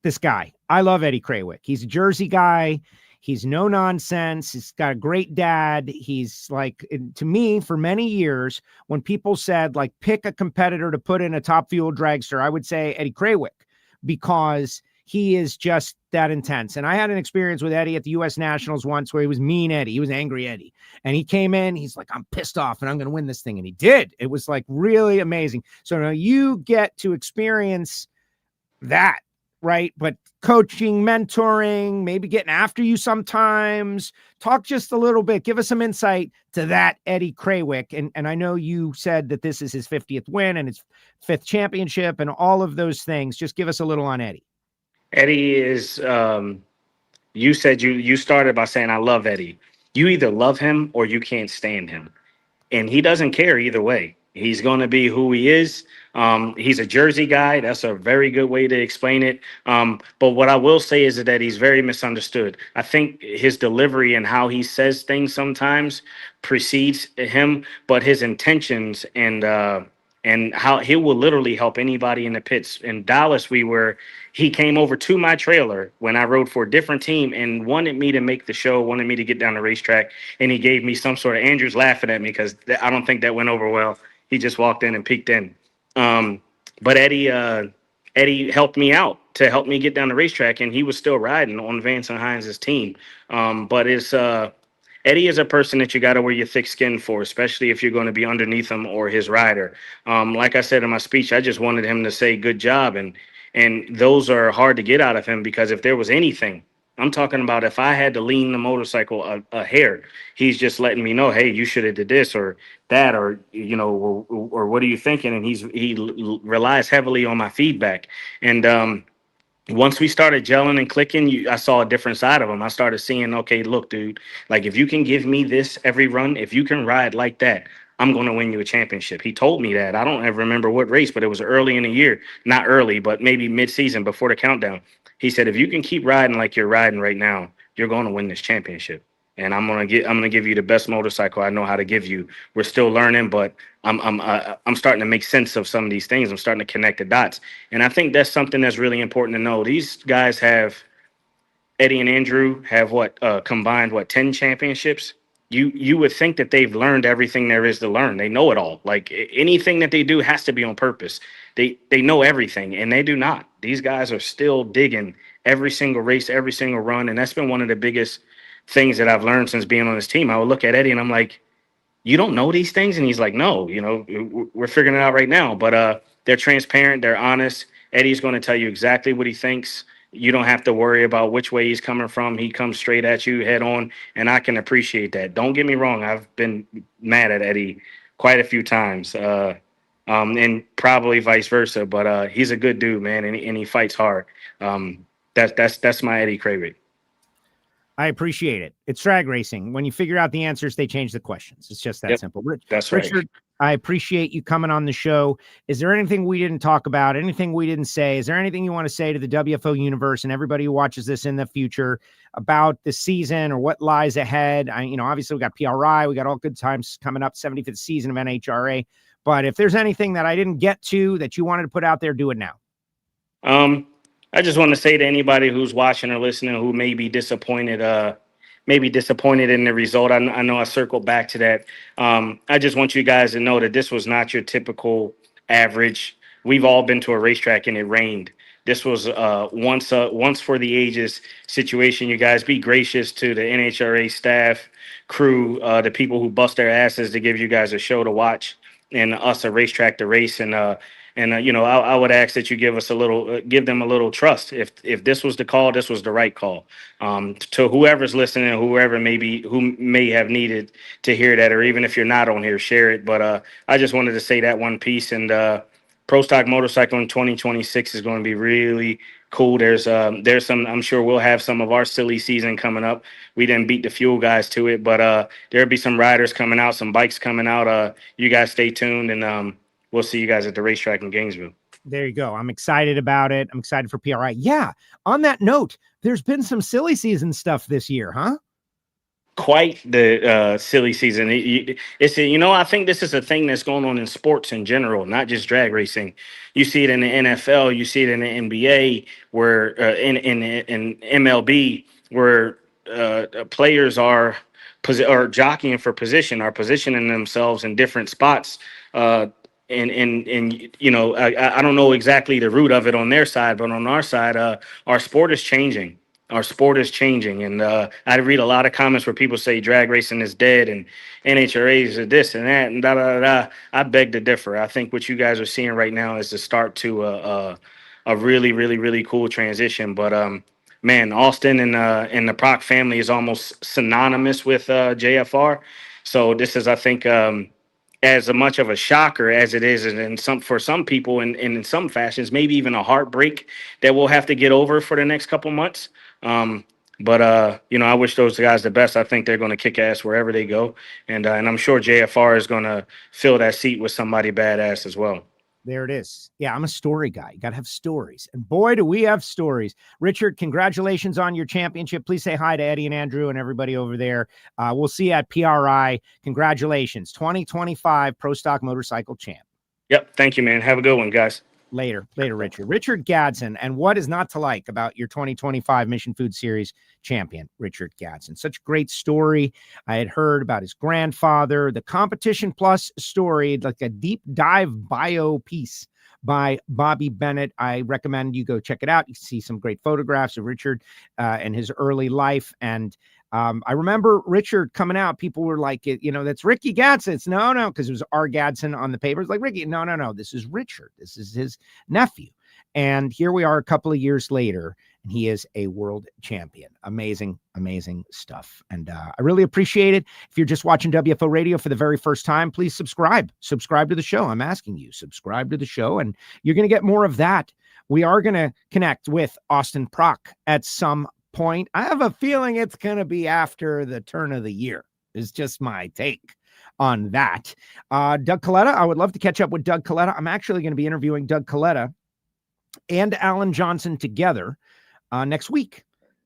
This guy, I love Eddie Krawick. He's a Jersey guy. He's no nonsense. He's got a great dad. He's like, to me, for many years, when people said, like, pick a competitor to put in a Top Fuel dragster, I would say Eddie Krawick, because he is just that intense. And I had an experience with Eddie at the U.S. Nationals once where he was mean Eddie. He was angry Eddie. And he came in, he's like, I'm pissed off and I'm going to win this thing. And he did. It was like really amazing. So now you get to experience that right? But coaching, mentoring, maybe getting after you sometimes. Talk just a little bit. Give us some insight to that Eddie Krawiec. And I know you said that this is his 50th win and his 5th championship and all of those things. Just give us a little on Eddie. Eddie is, you said you started by saying, I love Eddie. You either love him or you can't stand him. And he doesn't care either way. He's going to be who he is. He's a Jersey guy. That's a very good way to explain it. But what I will say is that he's very misunderstood. I think his delivery and how he says things sometimes precedes him, but his intentions and how he will literally help anybody in the pits. In Dallas, he came over to my trailer when I rode for a different team and wanted me to make the show, wanted me to get down the racetrack. And he gave me some sort of, Andrew's laughing at me because I don't think that went over well. He just walked in and peeked in. But Eddie helped me out to help me get down the racetrack, and he was still riding on Vance Hines' team. But Eddie is a person that you got to wear your thick skin for, especially if you're going to be underneath him or his rider. Like I said in my speech, I just wanted him to say good job. And those are hard to get out of him, because if there was anything, I'm talking about if I had to lean the motorcycle a hair, he's just letting me know, hey, you should have did this or that, or, or what are you thinking? And he relies heavily on my feedback. And once we started gelling and clicking, I saw a different side of him. I started seeing, okay, look, dude, like if you can give me this every run, if you can ride like that, I'm going to win you a championship. He told me that. I don't ever remember what race, but it was early in the year. Not early, but maybe mid-season before the countdown. He said, if you can keep riding like you're riding right now, you're going to win this championship. And I'm gonna give you the best motorcycle I know how to give you. We're still learning, but I'm starting to make sense of some of these things. I'm starting to connect the dots, and I think that's something that's really important to know. These guys Eddie and Andrew have combined 10 championships. You would think that they've learned everything there is to learn. They know it all. Like anything that they do has to be on purpose. They know everything, and they do not. These guys are still digging every single race, every single run, and that's been one of the biggest things that I've learned since being on this team. I would look at Eddie and I'm like, you don't know these things? And he's like, no, we're figuring it out right now. But they're transparent. They're honest. Eddie's going to tell you exactly what he thinks. You don't have to worry about which way he's coming from. He comes straight at you head on. And I can appreciate that. Don't get me wrong. I've been mad at Eddie quite a few times. And probably vice versa. But he's a good dude, man. And he fights hard. That's my Eddie Krawiec. I appreciate it. It's drag racing. When you figure out the answers, they change the questions. It's just that simple. That's right. Richard, I appreciate you coming on the show. Is there anything we didn't talk about? Anything we didn't say? Is there anything you want to say to the WFO universe and everybody who watches this in the future about the season or what lies ahead? Obviously we got PRI. We got all good times coming up, 75th season of NHRA. But if there's anything that I didn't get to that you wanted to put out there, do it now. I just want to say to anybody who's watching or listening who may be disappointed in the result. I know I circled back to that. I just want you guys to know that this was not your typical average. We've all been to a racetrack and it rained. This was once for the ages situation. You guys be gracious to the NHRA staff, crew, the people who bust their asses to give you guys a show to watch and us a racetrack to race. I would ask that you give them a little trust. If this was the call, this was the right call. To whoever's listening, who may have needed to hear that, or even if you're not on here, share it. But I just wanted to say that one piece. And Pro Stock Motorcycle in 2026 is going to be really cool. There's some. I'm sure we'll have some of our silly season coming up. We didn't beat the fuel guys to it, but there'll be some riders coming out, some bikes coming out. You guys stay tuned and. We'll see you guys at the racetrack in Gainesville. There you go. I'm excited about it. I'm excited for PRI. Yeah. On that note, there's been some silly season stuff this year, huh? Quite the silly season. I think this is a thing that's going on in sports in general, not just drag racing. You see it in the NFL. You see it in the NBA, where in MLB, where players are jockeying for position, are positioning themselves in different spots. I don't know exactly the root of it on their side, but on our side, our sport is changing. Our sport is changing. And I read a lot of comments where people say drag racing is dead and NHRA is this and that and da-da-da-da. I beg to differ. I think what you guys are seeing right now is the start to a really, really, really cool transition. But man, Austin and the Proc family is almost synonymous with JFR. So this is, I think, as much of a shocker as it is, and for some people, and in some fashions, maybe even a heartbreak that we'll have to get over for the next couple months. But I wish those guys the best. I think they're going to kick ass wherever they go, and I'm sure JFR is going to fill that seat with somebody badass as well. There it is. Yeah, I'm a story guy. You got to have stories. And boy, do we have stories. Richard, congratulations on your championship. Please say hi to Eddie and Andrew and everybody over there. We'll see you at PRI. Congratulations. 2025 Pro Stock Motorcycle Champ. Yep. Thank you, man. Have a good one, guys. Later, Richard. Richard Gadson. And what is not to like about your 2025 Mission Food Series champion, Richard Gadson? Such a great story. I had heard about his grandfather, the Competition Plus story, like a deep dive bio piece by Bobby Bennett. I recommend you go check it out. You can see some great photographs of Richard and his early life. And I remember Richard coming out. People were like, that's Ricky Gadson. It's no, because it was R. Gadson on the papers. Like, Ricky, no. This is Richard. This is his nephew. And here we are a couple of years later, and he is a world champion. Amazing, amazing stuff. And I really appreciate it. If you're just watching WFO Radio for the very first time, please subscribe. Subscribe to the show. I'm asking you, subscribe to the show, and you're going to get more of that. We are going to connect with Austin Proc at some point. I have a feeling it's going to be after the turn of the year, is just my take on that. Doug Coletta, I would love to catch up with Doug Coletta. I'm actually going to be interviewing Doug Coletta and Alan Johnson together next week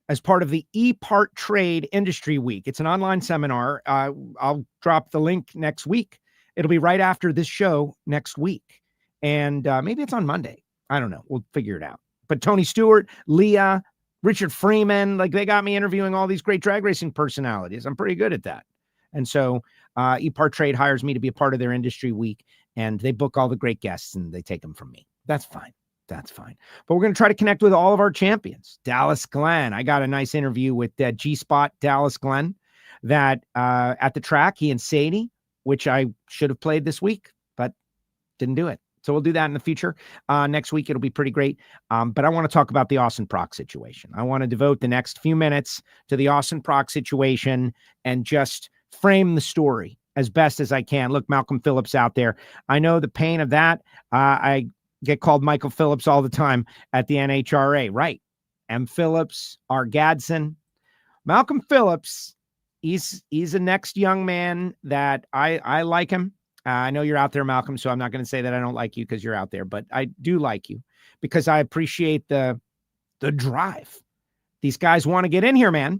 as part of the E-Part Trade Industry Week. It's an online seminar. I'll drop the link next week. It'll be right after this show next week. And maybe it's on Monday. I don't know. We'll figure it out. But Tony Stewart, Leah, Richard Freeman, like they got me interviewing all these great drag racing personalities. I'm pretty good at that. And so E-Part Trade hires me to be a part of their industry week, and they book all the great guests and they take them from me. That's fine. That's fine. But we're going to try to connect with all of our champions. Dallas Glenn. I got a nice interview with G-Spot Dallas Glenn that at the track, he and Sadie, which I should have played this week, but didn't do it. So we'll do that in the future. Next week, it'll be pretty great. But I want to talk about the Austin Proc situation. I want to devote the next few minutes to the Austin Proc situation and just frame the story as best as I can. Look, Malcolm Phillips out there. I know the pain of that. I get called Michael Phillips all the time at the NHRA, right? M. Phillips, R. Gadson. Malcolm Phillips, he's a next young man that I like him. I know you're out there, Malcolm, so I'm not going to say that I don't like you because you're out there, but I do like you because I appreciate the drive. These guys want to get in here, man.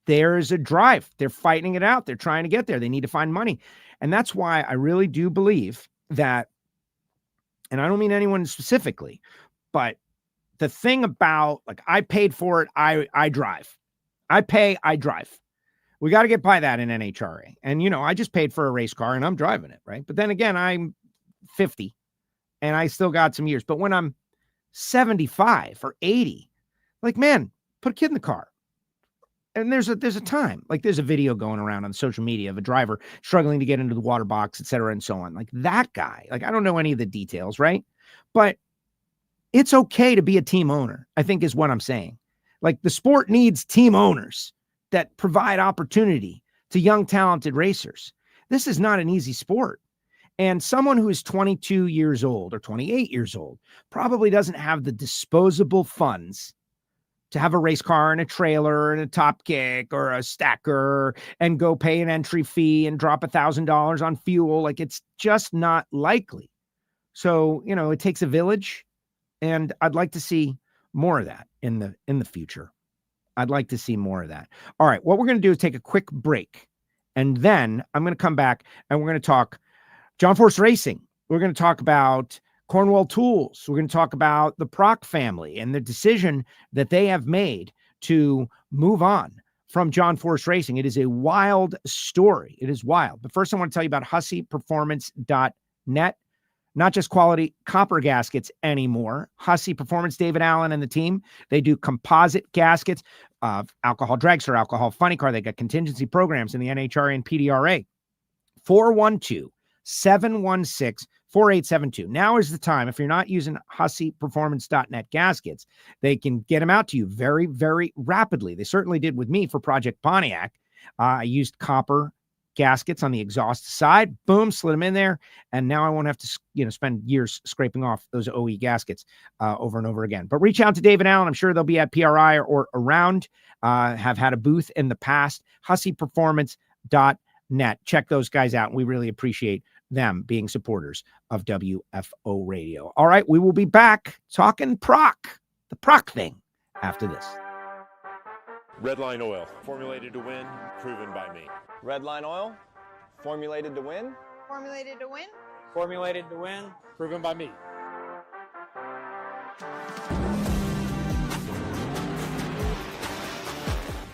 There's a drive. They're fighting it out. They're trying to get there. They need to find money. And that's why I really do believe that, and I don't mean anyone specifically, but the thing about, like, I paid for it, I drive. I pay, I drive. We got to get by that in NHRA. And, I just paid for a race car and I'm driving it, right? But then again, I'm 50 and I still got some years. But when I'm 75 or 80, like, man, put a kid in the car. And there's a time, like there's a video going around on social media of a driver struggling to get into the water box, et cetera, and so on. Like that guy, like, I don't know any of the details, right? But it's okay to be a team owner, I think is what I'm saying. Like the sport needs team owners that provide opportunity to young, talented racers. This is not an easy sport. And someone who is 22 years old or 28 years old probably doesn't have the disposable funds to have a race car and a trailer and a top kick or a stacker and go pay an entry fee and drop $1,000 on fuel. Like, it's just not likely. So, it takes a village, and I'd like to see more of that in the future. I'd like to see more of that. All right. What we're going to do is take a quick break, and then I'm going to come back and we're going to talk John Force Racing. We're going to talk about Cornwall Tools. We're going to talk about the Proc family and the decision that they have made to move on from John Force Racing. It is a wild story. It is wild. But first, I want to tell you about HusseyPerformance.net. Not just quality copper gaskets anymore. Hussey Performance, David Allen and the team, they do composite gaskets, alcohol dragster, alcohol funny car. They got contingency programs in the NHRA and PDRA. 412-716 4872. Now is the time. If you're not using HusseyPerformance.net gaskets, they can get them out to you very, very rapidly. They certainly did with me for Project Pontiac. I used copper gaskets on the exhaust side. Boom, slid them in there. And now I won't have to, spend years scraping off those OE gaskets over and over again. But reach out to David Allen. I'm sure they'll be at PRI or around. Have had a booth in the past. HusseyPerformance.net. Check those guys out. We really appreciate them being supporters of WFO Radio. All right, we will be back talking the proc thing after this. Redline Oil, formulated to win, proven by me. Redline Oil, formulated to win. Formulated to win. Formulated to win, proven by me.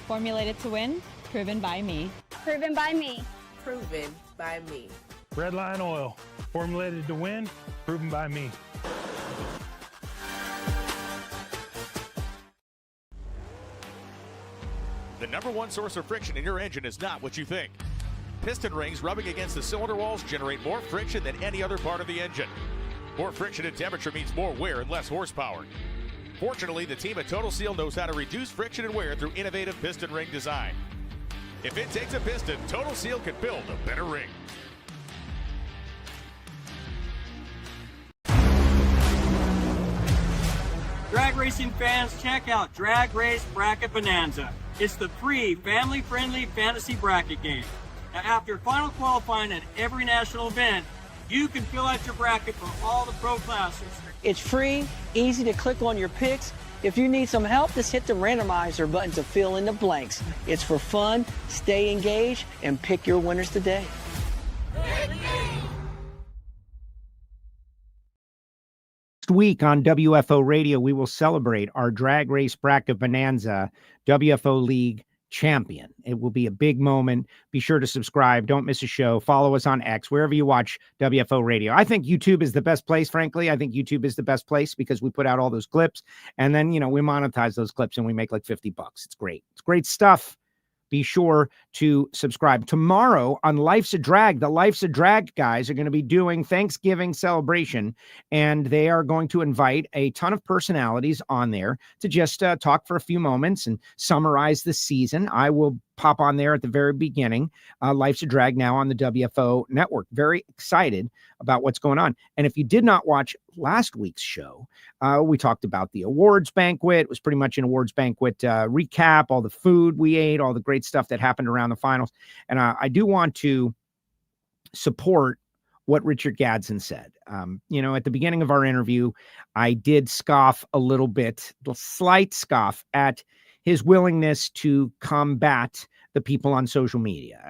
Formulated to win, proven by me. Proven by me. Proven by me. Redline Oil, formulated to win, proven by me. The number one source of friction in your engine is not what you think. Piston rings rubbing against the cylinder walls generate more friction than any other part of the engine. More friction and temperature means more wear and less horsepower. Fortunately, the team at Total Seal knows how to reduce friction and wear through innovative piston ring design. If it takes a piston, Total Seal can build a better ring. Drag racing fans, check out Drag Race Bracket Bonanza. It's the free, family-friendly fantasy bracket game. Now, after final qualifying at every national event, you can fill out your bracket for all the pro classes. It's free, easy to click on your picks. If you need some help, just hit the randomizer button to fill in the blanks. It's for fun, stay engaged, and pick your winners today. Next week on WFO Radio, we will celebrate our Drag Race Bracket Bonanza WFO League champion. It will be a big moment. Be sure to subscribe. Don't miss a show. Follow us on X, wherever you watch WFO Radio. I think YouTube is the best place, frankly. I think YouTube is the best place because we put out all those clips and then, we monetize those clips and we make like $50. It's great. It's great stuff. Be sure to subscribe. Tomorrow on Life's a Drag, the Life's a Drag guys are going to be doing Thanksgiving celebration, and they are going to invite a ton of personalities on there to just talk for a few moments and summarize the season. I will pop on there at the very beginning. Life's a Drag now on the WFO network. Very excited about what's going on. And if you did not watch last week's show, we talked about the awards banquet. It was pretty much an awards banquet recap, all the food we ate, all the great stuff that happened around the finals. And I do want to support what Richard Gadson said. At the beginning of our interview, I did scoff a little bit, a slight scoff at his willingness to combat the people on social media.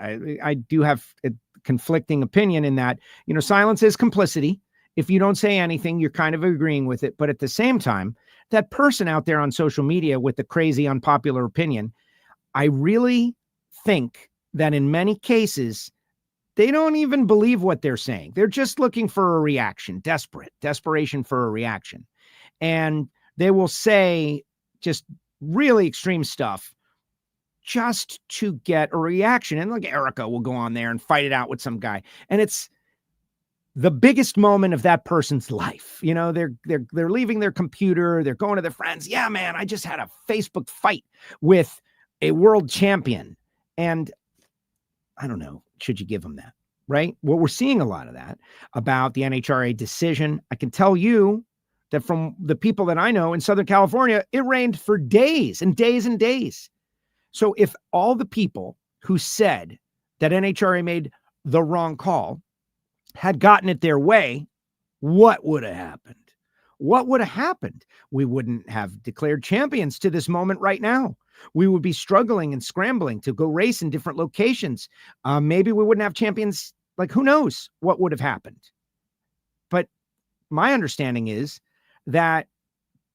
I do have a conflicting opinion in that, silence is complicity. If you don't say anything, you're kind of agreeing with it. But at the same time, that person out there on social media with the crazy unpopular opinion, I really think that in many cases, they don't even believe what they're saying. They're just looking for a reaction, desperation for a reaction. And they will say just really extreme stuff just to get a reaction. And like Erica will go on there and fight it out with some guy. And it's the biggest moment of that person's life. They're leaving their computer. They're going to their friends. Yeah, man, I just had a Facebook fight with a world champion. And I don't know, should you give them that, right? Well, we're seeing a lot of that about the NHRA decision. I can tell you that from the people that I know in Southern California, it rained for days and days and days. So if all the people who said that NHRA made the wrong call had gotten it their way, what would have happened? What would have happened? We wouldn't have declared champions to this moment right now. We would be struggling and scrambling to go race in different locations. Maybe we wouldn't have champions. Like, who knows what would have happened? But my understanding is that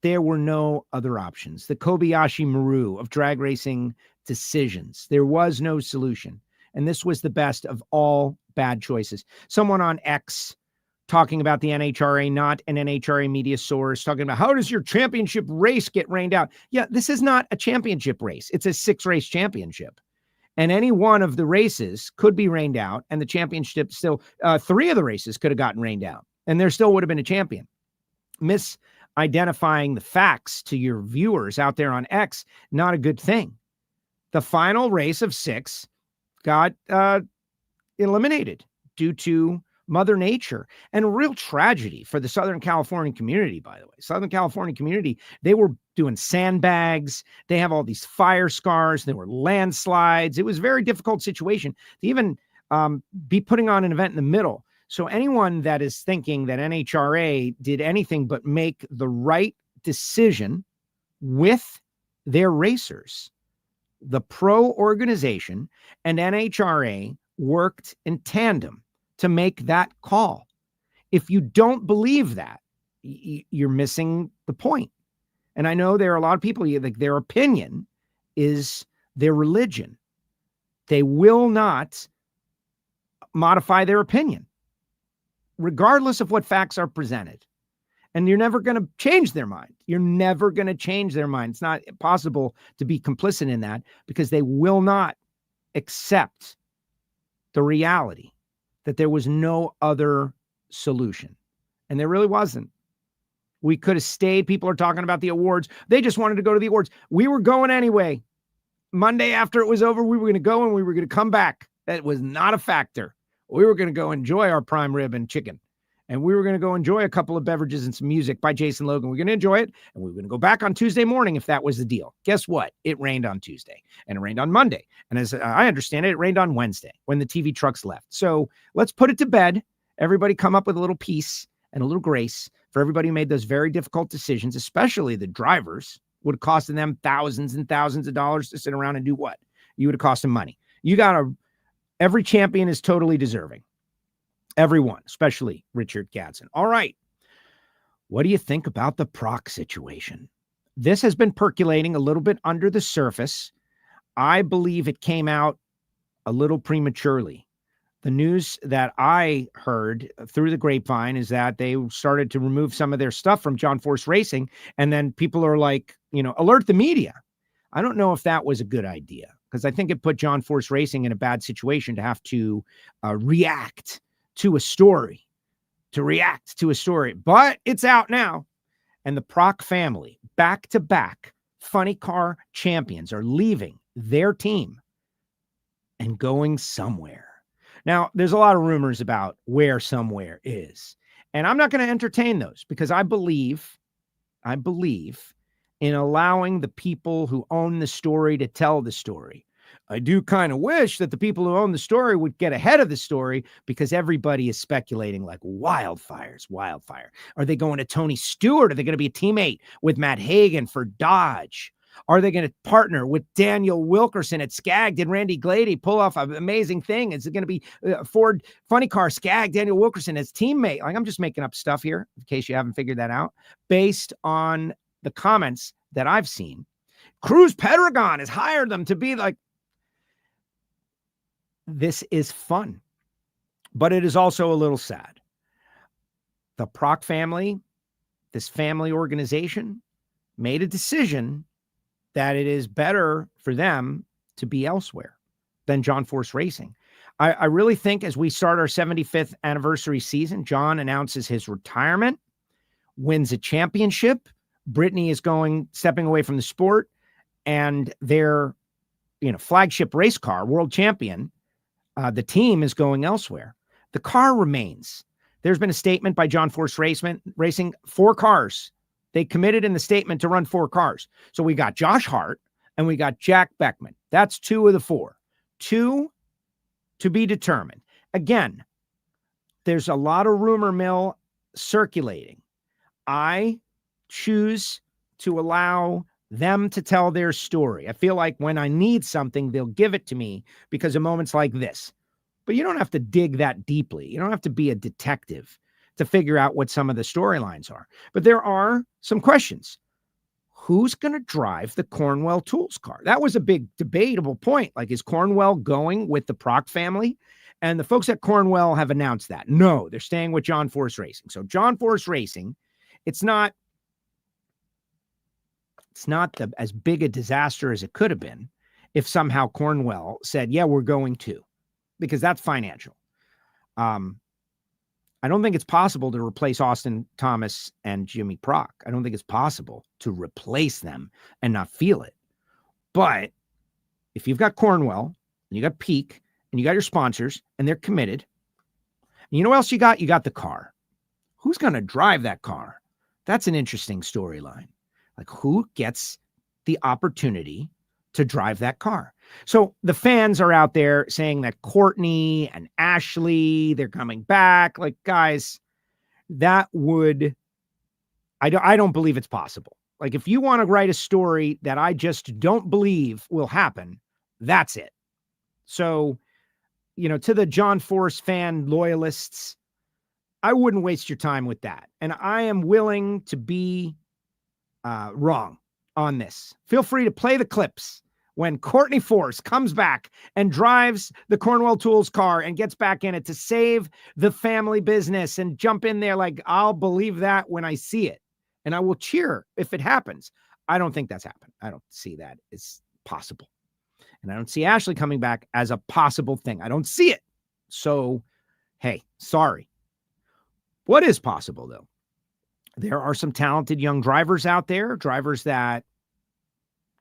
there were no other options. The Kobayashi Maru of drag racing decisions. There was no solution. And this was the best of all bad choices. Someone on X talking about the NHRA, not an NHRA media source, talking about how does your championship race get rained out? Yeah, this is not a championship race. It's a 6-race championship. And any one of the races could be rained out, and the championship still, 3 of the races could have gotten rained out. and there still would have been a champion. Misidentifying the facts to your viewers out there on X, not a good thing. The final race of 6 got eliminated due to Mother Nature, and a real tragedy for the Southern California community, by the way. Southern California community, they were doing sandbags. They have all these fire scars. There were landslides. It was a very difficult situation to even be putting on an event in the middle. So anyone that is thinking that NHRA did anything but make the right decision with their racers, the pro organization and NHRA worked in tandem to make that call. If you don't believe that, you're missing the point. And I know there are a lot of people, like, their opinion is their religion. They will not modify their opinion, regardless of what facts are presented. And you're never going to change their mind. You're never going to change their mind. It's not possible to be complicit in that, because they will not accept the reality that there was no other solution. And there really wasn't. We could have stayed. People are talking about the awards. They just wanted to go to the awards. We were going anyway. Monday after it was over, we were going to go and we were going to come back. That was not a factor. We were going to go enjoy our prime rib and chicken. And we were going to go enjoy a couple of beverages and some music by Jason Logan. We're going to enjoy it. And we were going to go back on Tuesday morning if that was the deal. Guess what? It rained on Tuesday and it rained on Monday. And as I understand it, it rained on Wednesday when the TV trucks left. So let's put it to bed. Everybody come up with a little peace and a little grace for everybody who made those very difficult decisions, especially the drivers. Would have costed them thousands and thousands of dollars to sit around and do what? You would have cost them money. Every champion is totally deserving. Everyone, especially Richard Gadson. All right. What do you think about the Proc situation? This has been percolating a little bit under the surface. I believe it came out a little prematurely. The news that I heard through the grapevine is that they started to remove some of their stuff from John Force Racing. And then people are like, alert the media. I don't know if that was a good idea, because I think it put John Force Racing in a bad situation to have to react to a story, but it's out now. And the Proc family, back-to-back funny car champions, are leaving their team and going somewhere. Now, there's a lot of rumors about where somewhere is, and I'm not going to entertain those, because I believe in allowing the people who own the story to tell the story. I do kind of wish that the people who own the story would get ahead of the story, because everybody is speculating like wildfire. Are they going to Tony Stewart? Are they going to be a teammate with Matt Hagan for Dodge? Are they going to partner with Daniel Wilkerson at Skag? Did Randy Glady pull off an amazing thing? Is it going to be Ford Funny Car Skag, Daniel Wilkerson as teammate? Like, I'm just making up stuff here in case you haven't figured that out based on the comments that I've seen. Cruz Pedregon has hired them to be like, this is fun, but it is also a little sad. The Proc family, this family organization, made a decision that it is better for them to be elsewhere than John Force Racing. I really think as we start our 75th anniversary season, John announces his retirement, wins a championship. Brittany is stepping away from the sport, and their flagship race car, world champion, the team is going elsewhere. The car remains. There's been a statement by John Force Racing, 4 cars. They committed in the statement to run 4 cars. So we got Josh Hart and we got Jack Beckman. That's 2 of the 4. 2 to be determined. Again, there's a lot of rumor mill circulating. I choose to allow them to tell their story. I feel like when I need something, they'll give it to me because of moments like this. But you don't have to dig that deeply. You don't have to be a detective to figure out what some of the storylines are. But there are some questions. Who's going to drive the Cornwell Tools car? That was a big debatable point. Like, is Cornwell going with the Proc family? And the folks at Cornwell have announced that. No, they're staying with John Force Racing. So John Force Racing, it's not as big a disaster as it could have been if somehow Cornwell said, yeah, we're going to, because that's financial. I don't think it's possible to replace Austin Thomas and Jimmy Prock. I don't think it's possible to replace them and not feel it. But if you've got Cornwell and you got Peak and you got your sponsors and they're committed, and you know what else you got? You got the car. Who's going to drive that car? That's an interesting storyline. Like, who gets the opportunity to drive that car? So the fans are out there saying that Courtney and Ashley, they're coming back. Like, guys, that would, I don't believe it's possible. Like, if you want to write a story that I just don't believe will happen, that's it. So, to the John Force fan loyalists, I wouldn't waste your time with that. And I am willing to be wrong on this. Feel free to play the clips when Courtney Force comes back and drives the Cornwell Tools car and gets back in it to save the family business and jump in there. Like, I'll believe that when I see it. And I will cheer if it happens. I don't think that's happened. I don't see that as possible. And I don't see Ashley coming back as a possible thing. I don't see it. So, hey, sorry. What is possible, though? There are some talented young drivers out there, drivers that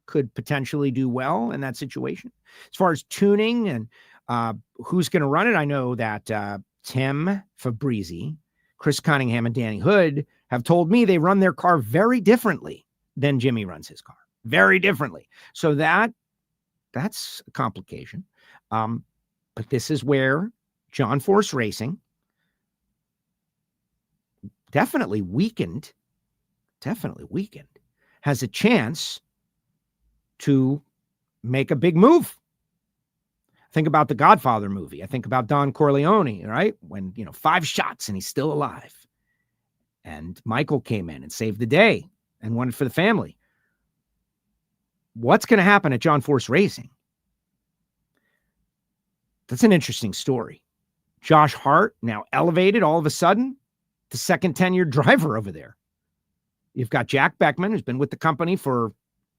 could potentially do well in that situation. As far as tuning and who's going to run it, I know that Tim Fabrizi, Chris Cunningham, and Danny Hood have told me they run their car very differently than Jimmy runs his car. Very differently. So that's a complication. But this is where John Force Racing definitely weakened, has a chance to make a big move. Think about the Godfather movie. I think about Don Corleone, right? When, 5 shots and he's still alive. And Michael came in and saved the day and won it for the family. What's going to happen at John Force Racing? That's an interesting story. Josh Hart now elevated all of a sudden, the second tenured driver over there. You've got Jack Beckman, who's been with the company for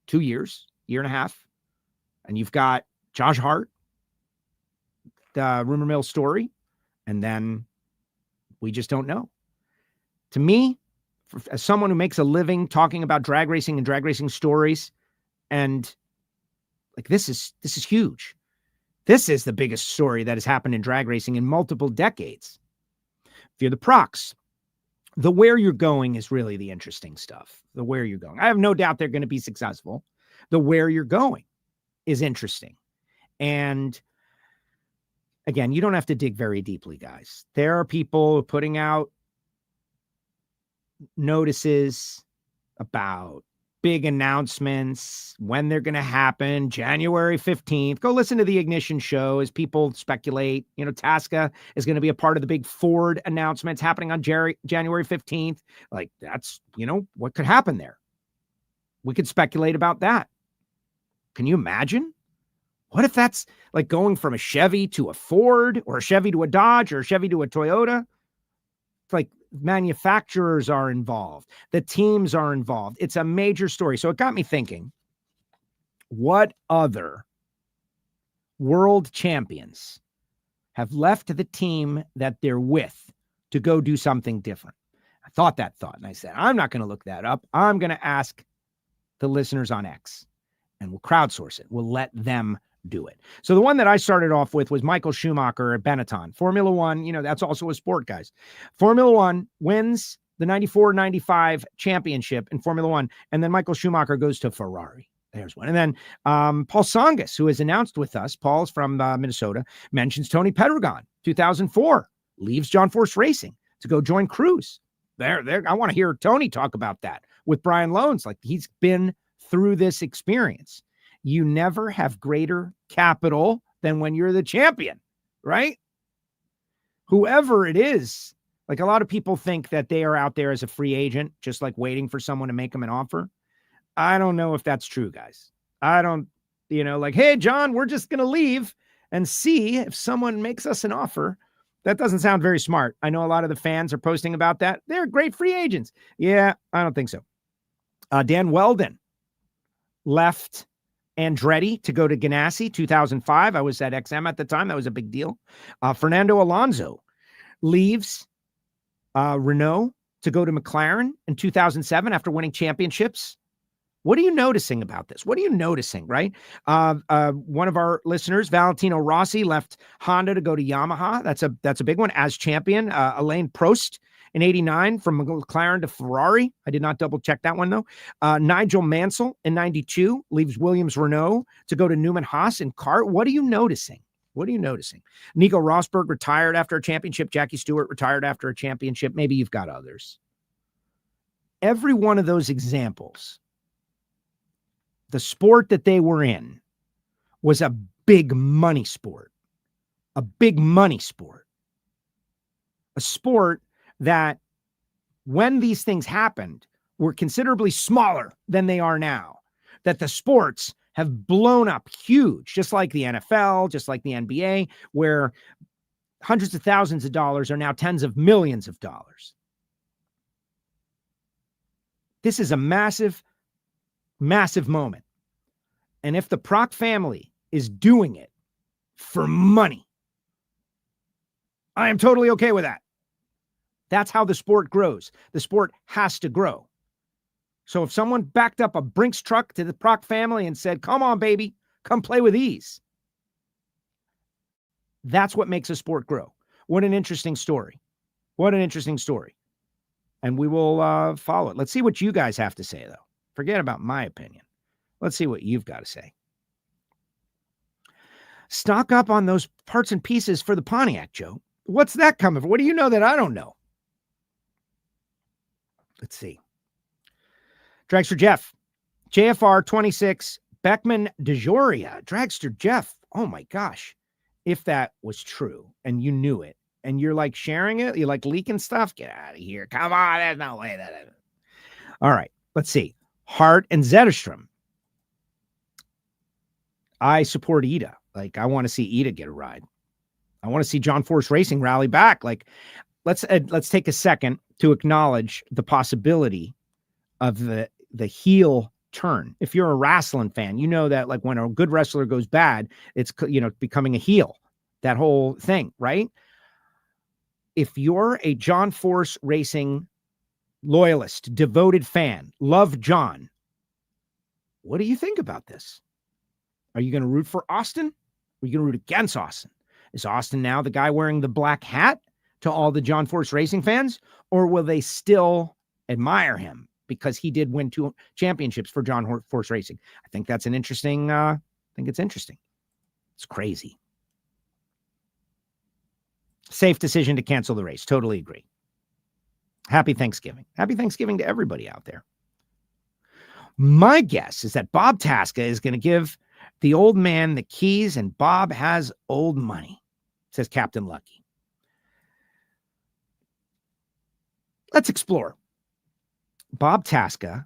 2 years, year and a half. And you've got Josh Hart, the rumor mill story. And then we just don't know. To me, as someone who makes a living talking about drag racing and drag racing stories, and like, this is huge. This is the biggest story that has happened in drag racing in multiple decades. If you're the Procs, the where you're going is really the interesting stuff. The where you're going. I have no doubt they're going to be successful. The where you're going is interesting. And again, you don't have to dig very deeply, guys. There are people putting out notices about big announcements, when they're going to happen, January 15th. Go listen to the Ignition show as people speculate. Tasca is going to be a part of the big Ford announcements happening on January 15th. Like, that's, what could happen there? We could speculate about that. Can you imagine? What if that's like going from a Chevy to a Ford, or a Chevy to a Dodge, or a Chevy to a Toyota? It's like, manufacturers are involved. The teams are involved. It's a major story. So it got me thinking, what other world champions have left the team that they're with to go do something different? I thought that thought, and I said, I'm not going to look that up. I'm going to ask the listeners on X, and we'll crowdsource it. We'll let them do it. So the one that I started off with was Michael Schumacher at Benetton. Formula One, that's also a sport, guys. Formula One wins the 94-95 championship in Formula One, and then Michael Schumacher goes to Ferrari. There's one. And then Paul Songas, who is announced with us, Paul's from Minnesota, mentions Tony Pedregon, 2004, leaves John Force Racing to go join Cruise. There. I want to hear Tony talk about that with Brian Loans. Like, he's been through this experience. You never have greater capital than when you're the champion, right? Whoever it is, like, a lot of people think that they are out there as a free agent, just like waiting for someone to make them an offer. I don't know if that's true, guys. I don't, like, hey, John, we're just going to leave and see if someone makes us an offer. That doesn't sound very smart. I know a lot of the fans are posting about that. They're great free agents. Yeah, I don't think so. Dan Weldon left Andretti to go to Ganassi, 2005. I was at XM at the time. That was a big deal. Fernando Alonso leaves Renault to go to McLaren in 2007 after winning championships. What are you noticing about this? What are you noticing, right? One of our listeners, Valentino Rossi, left Honda to go to Yamaha. That's a big one as champion. Alain Prost in 89 from McLaren to Ferrari. I did not double check that one though. Nigel Mansell in 92 leaves Williams Renault to go to Newman Haas in kart. What are you noticing? What are you noticing? Nico Rosberg retired after a championship. Jackie Stewart retired after a championship. Maybe you've got others. Every one of those examples, the sport that they were in was a big money sport, a big money sport, a sport that when these things happened were considerably smaller than they are now, that the sports have blown up huge, just like the NFL, just like the NBA, where hundreds of thousands of dollars are now tens of millions of dollars. This is a massive, massive moment. And if the Proc family is doing it for money, I am totally okay with that. That's how the sport grows. The sport has to grow. So if someone backed up a Brinks truck to the Proc family and said, come on, baby, come play with these, that's what makes a sport grow. What an interesting story. What an interesting story. And we will follow it. Let's see what you guys have to say, though. Forget about my opinion. Let's see what you've got to say. Stock up on those parts and pieces for the Pontiac, Joe. What's that coming from? What do you know that I don't know? Let's see. Dragster Jeff, JFR 26, Beckman DeJoria. Dragster Jeff, oh my gosh. If that was true and you knew it and you're like sharing it, you're like leaking stuff, get out of here. Come on, there's no way that is. All right, let's see. Hart and Zetterstrom. I support Ida. Like, I want to see Ida get a ride. I want to see John Force Racing rally back. Like, let's take a second to acknowledge the possibility of the heel turn. If you're a wrestling fan, you know that like when a good wrestler goes bad, it's, becoming a heel, that whole thing, right? If you're a John Force Racing loyalist, devoted fan, love John, what do you think about this? Are you going to root for Austin? Or are you going to root against Austin? Is Austin now the guy wearing the black hat to all the John Force Racing fans? Or will they still admire him because he did win 2 championships for John Force Racing? I think that's an interesting, it's interesting. It's crazy. Safe decision to cancel the race. Totally agree. Happy Thanksgiving. Happy Thanksgiving to everybody out there. My guess is that Bob Tasca is going to give the old man the keys, and Bob has old money, says Captain Lucky. Let's explore. Bob Tasca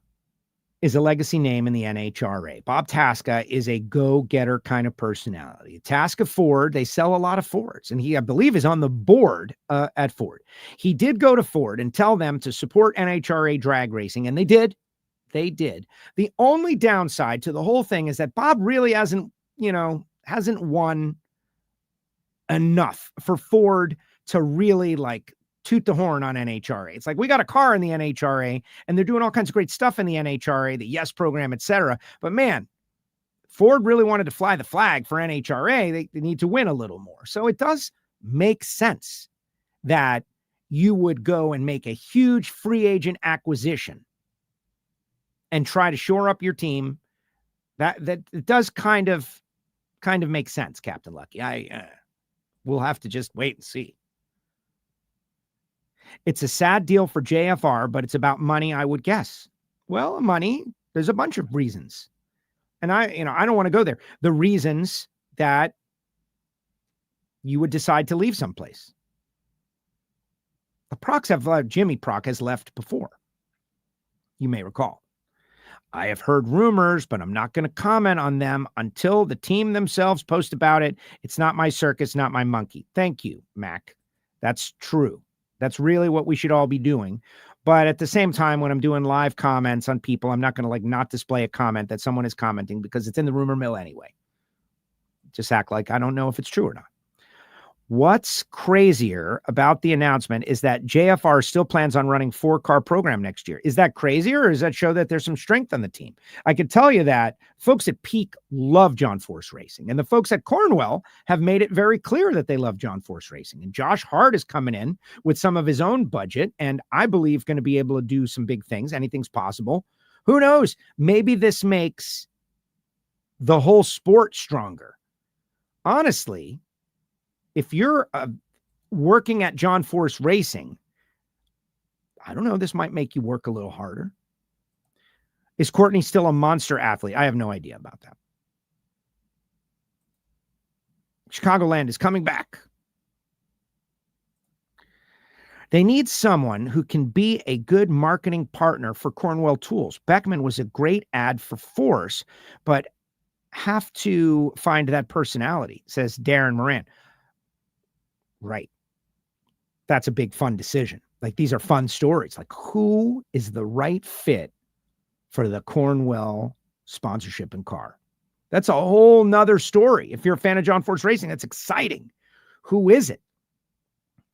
is a legacy name in the NHRA. Bob Tasca is a go-getter kind of personality. Tasca Ford, they sell a lot of Fords, and he, I believe, is on the board at Ford. He did go to Ford and tell them to support NHRA drag racing, and they did. They did. The only downside to the whole thing is that Bob really hasn't won enough for Ford to really like toot the horn on NHRA. It's like, we got a car in the NHRA and they're doing all kinds of great stuff in the NHRA, the YES program, etc. But man, Ford really wanted to fly the flag for NHRA. They need to win a little more. So it does make sense that you would go and make a huge free agent acquisition and try to shore up your team. That it does kind of make sense, Captain Lucky. We'll have to just wait and see. It's a sad deal for JFR, but it's about money, I would guess. Well, money, there's a bunch of reasons. And I don't want to go there. The reasons that you would decide to leave someplace. The Procs have, Jimmy Proc has left before. You may recall. I have heard rumors, but I'm not going to comment on them until the team themselves post about it. It's not my circus, not my monkey. Thank you, Mac. That's true. That's really what we should all be doing. But at the same time, when I'm doing live comments on people, I'm not going to not display a comment that someone is commenting because it's in the rumor mill anyway. Just act like I don't know if it's true or not. What's crazier about the announcement is that JFR still plans on running 4-car program next year. Is that crazier, or does that show that there's some strength on the team? I can tell you that folks at Peak love John Force Racing, and the folks at Cornwell have made it very clear that they love John Force Racing. And Josh Hart is coming in with some of his own budget, and I believe going to be able to do some big things. Anything's possible. Who knows? Maybe this makes the whole sport stronger. Honestly, if you're working at John Force Racing, I don't know, this might make you work a little harder. Is Courtney still a monster athlete? I have no idea about that. Chicagoland is coming back. They need someone who can be a good marketing partner for Cornwell Tools. Beckman was a great ad for Force, but have to find that personality, says Darren Moran. Right. That's a big fun decision. Like, these are fun stories. Like, who is the right fit for the Cornwell sponsorship and car? That's a whole nother story. If you're a fan of John Force Racing, that's exciting. Who is it?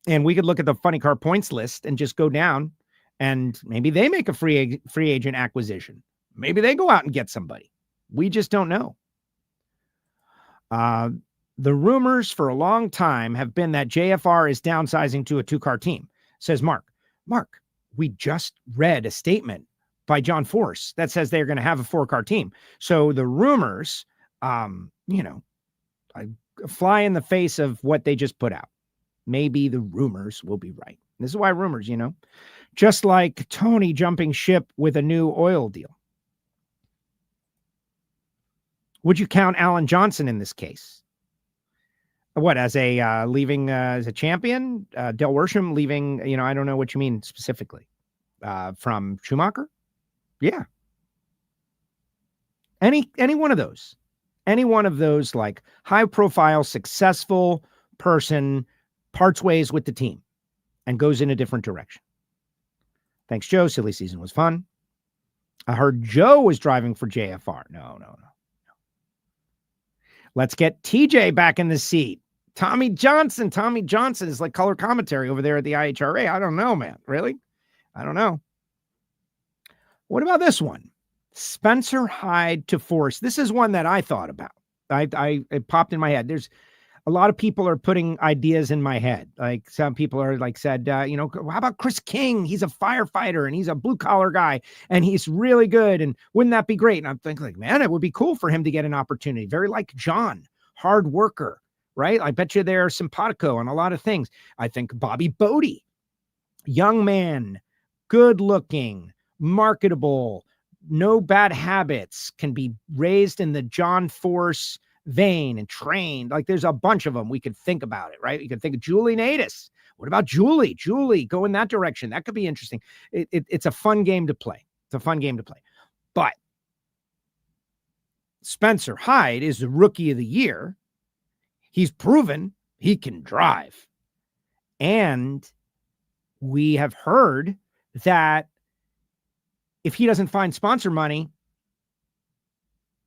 And we could look at the funny car points list and just go down, and maybe they make a free agent acquisition. Maybe they go out and get somebody. We just don't know. The rumors for a long time have been that JFR is downsizing to a 2-car team, says Mark. Mark, we just read a statement by John Force that says they're going to have a 4-car team. So the rumors, I fly in the face of what they just put out. Maybe the rumors will be right. This is why rumors, just like Tony jumping ship with a new oil deal. Would you count Alan Johnson in this case? What, as a leaving as a champion? Del Worsham leaving, I don't know what you mean specifically. From Schumacher? Yeah. Any one of those. Any one of those, like, high profile, successful person parts ways with the team and goes in a different direction. Thanks, Joe. Silly season was fun. I heard Joe was driving for JFR. No. Let's get TJ back in the seat. Tommy Johnson is like color commentary over there at the NHRA. I don't know, man. Really? I don't know. What about this one? Spencer Hyde to Force. This is one that I thought about. It popped in my head. There's a lot of people are putting ideas in my head. Like, some people are like said, how about Chris King? He's a firefighter and he's a blue collar guy and he's really good. And wouldn't that be great? And I'm thinking, like, man, it would be cool for him to get an opportunity. Very like John, hard worker, right? I bet you they're simpatico on a lot of things. I think Bobby Bodie, young man, good looking, marketable, no bad habits, can be raised in the John Force vein and trained. Like, there's a bunch of them. We could think about it, right? You could think of Julie Natus. What about Julie? Julie, go in that direction. That could be interesting. It's a fun game to play. But Spencer Hyde is the rookie of the year. He's proven he can drive. And we have heard that if he doesn't find sponsor money,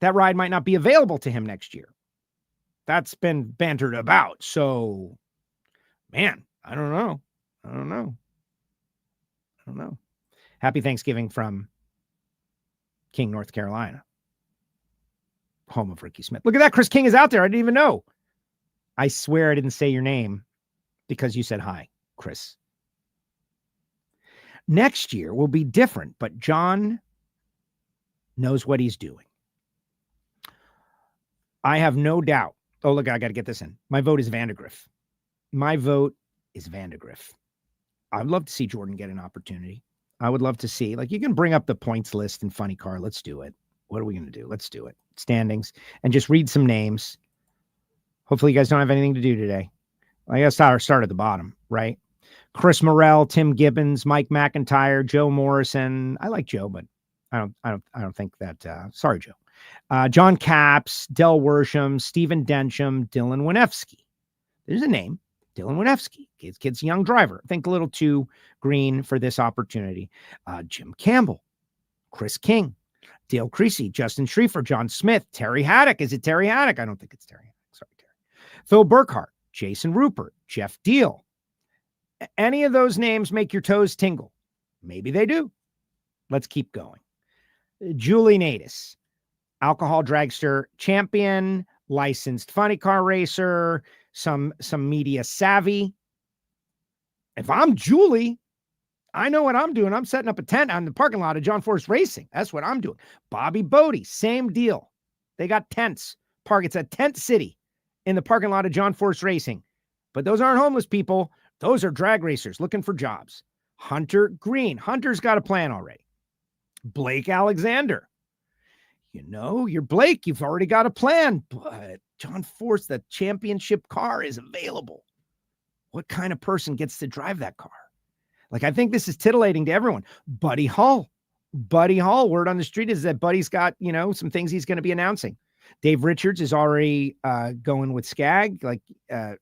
that ride might not be available to him next year. That's been bantered about. So, man, I don't know. Happy Thanksgiving from King, North Carolina, home of Ricky Smith. Look at that. Chris King is out there. I didn't even know. I swear I didn't say your name because you said hi, Chris. Next year will be different, but John knows what he's doing. I have no doubt. Oh, look, I got to get this in. My vote is Vandegrift. I'd love to see Jordan get an opportunity. I would love to see, like, you can bring up the points list in Funny Car. Let's do it. What are we going to do? Let's do it. Standings, and just read some names. Hopefully you guys don't have anything to do today. I guess I'll start at the bottom, right? Chris Morrell, Tim Gibbons, Mike McIntyre, Joe Morrison. I like Joe, but I don't think that, sorry, Joe. John Capps, Del Worsham, Stephen Densham, Dylan Winefsky. There's a name, Dylan Winefsky. Kid's a young driver. I think a little too green for this opportunity. Jim Campbell, Chris King, Dale Creasy, Justin Schriefer, John Smith, Terry Haddock. Is it Terry Haddock? I don't think it's Terry Haddock. Sorry, Terry. Phil Burkhart, Jason Rupert, Jeff Deal. Any of those names make your toes tingle? Maybe they do. Let's keep going. Julie Natus, alcohol dragster champion, licensed funny car racer, some media savvy. If I'm Julie, I know what I'm doing. I'm setting up a tent on the parking lot of John Force Racing. That's what I'm doing. Bobby Bodie, same deal. They got tents. It's a tent city in the parking lot of John Force Racing. But those aren't homeless people. Those are drag racers looking for jobs. Hunter Green. Hunter's got a plan already. Blake Alexander. You know, you're Blake. You've already got a plan. But John Force, the championship car is available. What kind of person gets to drive that car? Like, I think this is titillating to everyone. Buddy Hall. Word on the street is that Buddy's got, some things he's going to be announcing. Dave Richards is already going with Skag,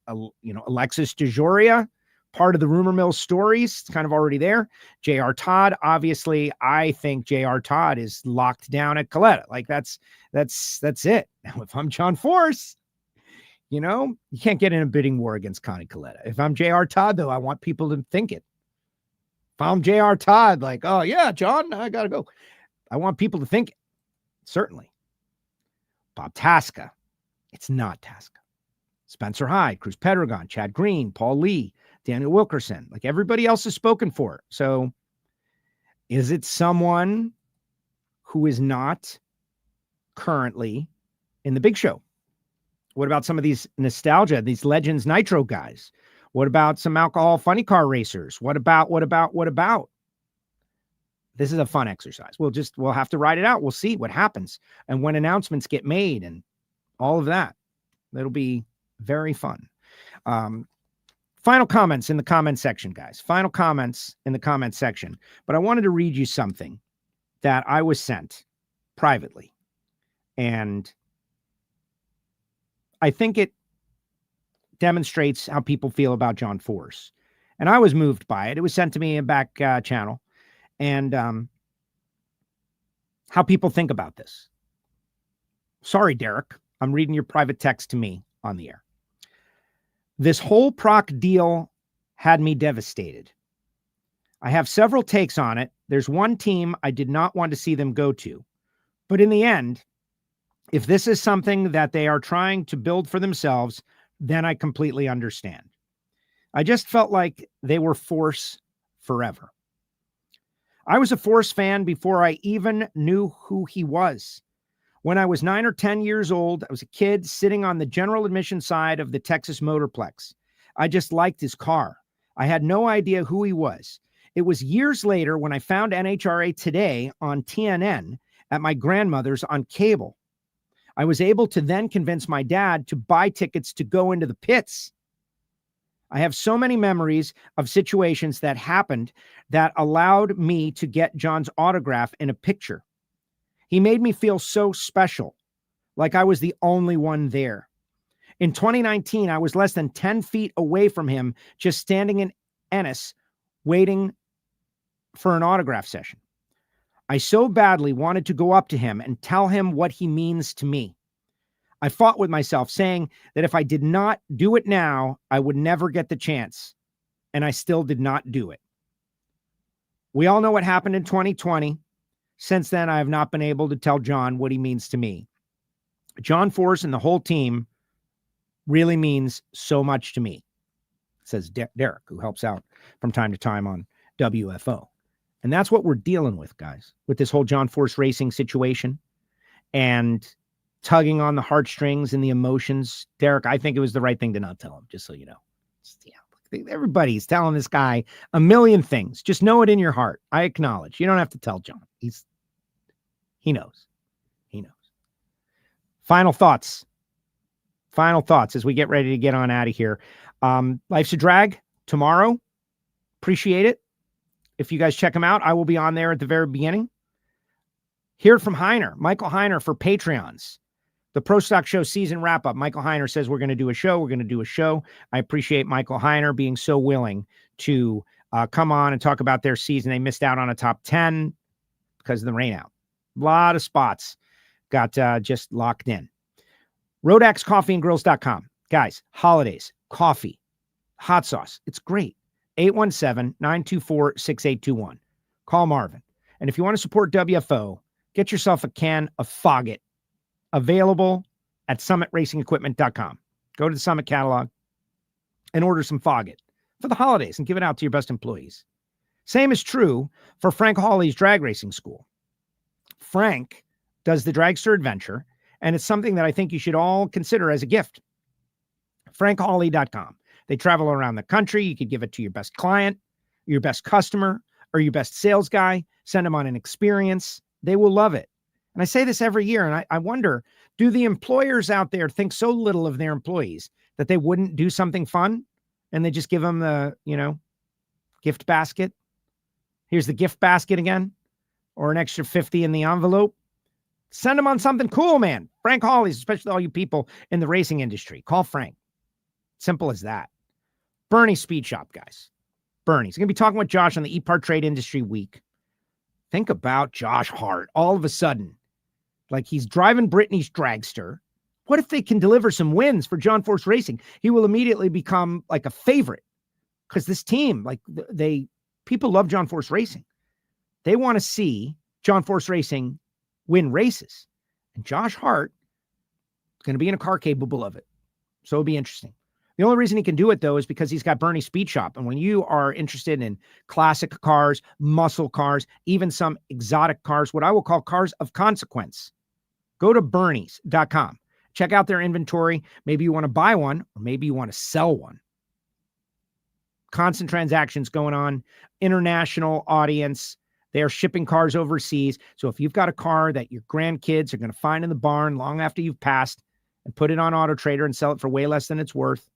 Alexis DeJoria, part of the rumor mill stories. It's kind of already there. J.R. Todd, obviously, I think J.R. Todd is locked down at Coletta. Like, that's it. Now, if I'm John Force, you can't get in a bidding war against Connie Coletta. If I'm J.R. Todd, though, I want people to think it. If I'm J.R. Todd, like, oh, yeah, John, I got to go. I want people to think it. Certainly. Bob Tasca. It's not Tasca. Spencer Hyde, Cruz Pedregon, Chad Green, Paul Lee, Daniel Wilkerson. Like, everybody else is spoken for. So is it someone who is not currently in the big show? What about some of these nostalgia, these Legends Nitro guys? What about some alcohol funny car racers? What about? This is a fun exercise. We'll have to ride it out. We'll see what happens and when announcements get made and all of that. It'll be very fun. Final comments in the comment section, guys. Final comments in the comment section. But I wanted to read you something that I was sent privately. And I think it demonstrates how people feel about John Force. And I was moved by it. It was sent to me in back channel. And how people think about this. Sorry, Derek. I'm reading your private text to me on the air. This whole Proc deal had me devastated. I have several takes on it. There's one team I did not want to see them go to. But in the end, if this is something that they are trying to build for themselves, then I completely understand. I just felt like they were Force forever. I was a Force fan before I even knew who he was. When I was 9 or 10 years old, I was a kid sitting on the general admission side of the Texas Motorplex. I just liked his car. I had no idea who he was. It was years later when I found NHRA Today on TNN at my grandmother's on cable. I was able to then convince my dad to buy tickets to go into the pits. I have so many memories of situations that happened that allowed me to get John's autograph in a picture. He made me feel so special, like I was the only one there. In 2019, I was less than 10 feet away from him, just standing in Ennis, waiting for an autograph session. I so badly wanted to go up to him and tell him what he means to me. I fought with myself, saying that if I did not do it now, I would never get the chance. And I still did not do it. We all know what happened in 2020. Since then, I have not been able to tell John what he means to me. John Force and the whole team really means so much to me, says Derek, who helps out from time to time on WFO. And that's what we're dealing with, guys, with this whole John Force Racing situation and tugging on the heartstrings and the emotions. Derek, I think it was the right thing to not tell him, just so you know. Everybody's telling this guy a million things. Just know it in your heart. I acknowledge. You don't have to tell John. He knows. He knows. Final thoughts as we get ready to get on out of here. Life's a Drag tomorrow. Appreciate it. If you guys check him out, I will be on there at the very beginning. Hear from Michael Heiner for Patreons. The Pro Stock Show season wrap-up. Michael Heiner says we're going to do a show. We're going to do a show. I appreciate Michael Heiner being so willing to come on and talk about their season. They missed out on a top 10 because of the rain out. A lot of spots got just locked in. RodaxCoffeeandGrills.com. Guys, holidays, coffee, Hot sauce. It's great. 817-924-6821. Call Marvin. And if you want to support WFO, get yourself a can of Foggett, available at summit-racingequipment.com. Go to the Summit catalog and order some Foggett for the holidays and give it out to your best employees. Same is true for Frank Hawley's drag racing school. Frank does the Dragster Adventure, and it's something that I think you should all consider as a gift. FrankHawley.com. They travel around the country. You could give it to your best client, your best customer, or your best sales guy. Send them on an experience. They will love it. And I say this every year, and I wonder, do the employers out there think so little of their employees that they wouldn't do something fun and they just give them the, gift basket? Here's the gift basket again, or an extra 50 in the envelope. Send them on something cool, man. Frank Hawley's, especially all you people in the racing industry. Call Frank. Simple as that. Bernie's Speed Shop, guys. Bernie's. Going to be talking with Josh on the E-Part Trade Industry Week. Think about Josh Hart all of a sudden. Like he's driving Brittany's dragster. What if they can deliver some wins for John Force Racing? He will immediately become like a favorite because this team, people love John Force Racing. They want to see John Force Racing win races. And Josh Hart is going to be in a car capable of it. So it'll be interesting. The only reason he can do it, though, is because he's got Bernie's Speed Shop. And when you are interested in classic cars, muscle cars, even some exotic cars, what I will call cars of consequence, go to Bernie's.com. Check out their inventory. Maybe you want to buy one, or maybe you want to sell one. Constant transactions going on, international audience. They are shipping cars overseas. So if you've got a car that your grandkids are going to find in the barn long after you've passed and put it on Auto Trader and sell it for way less than it's worth,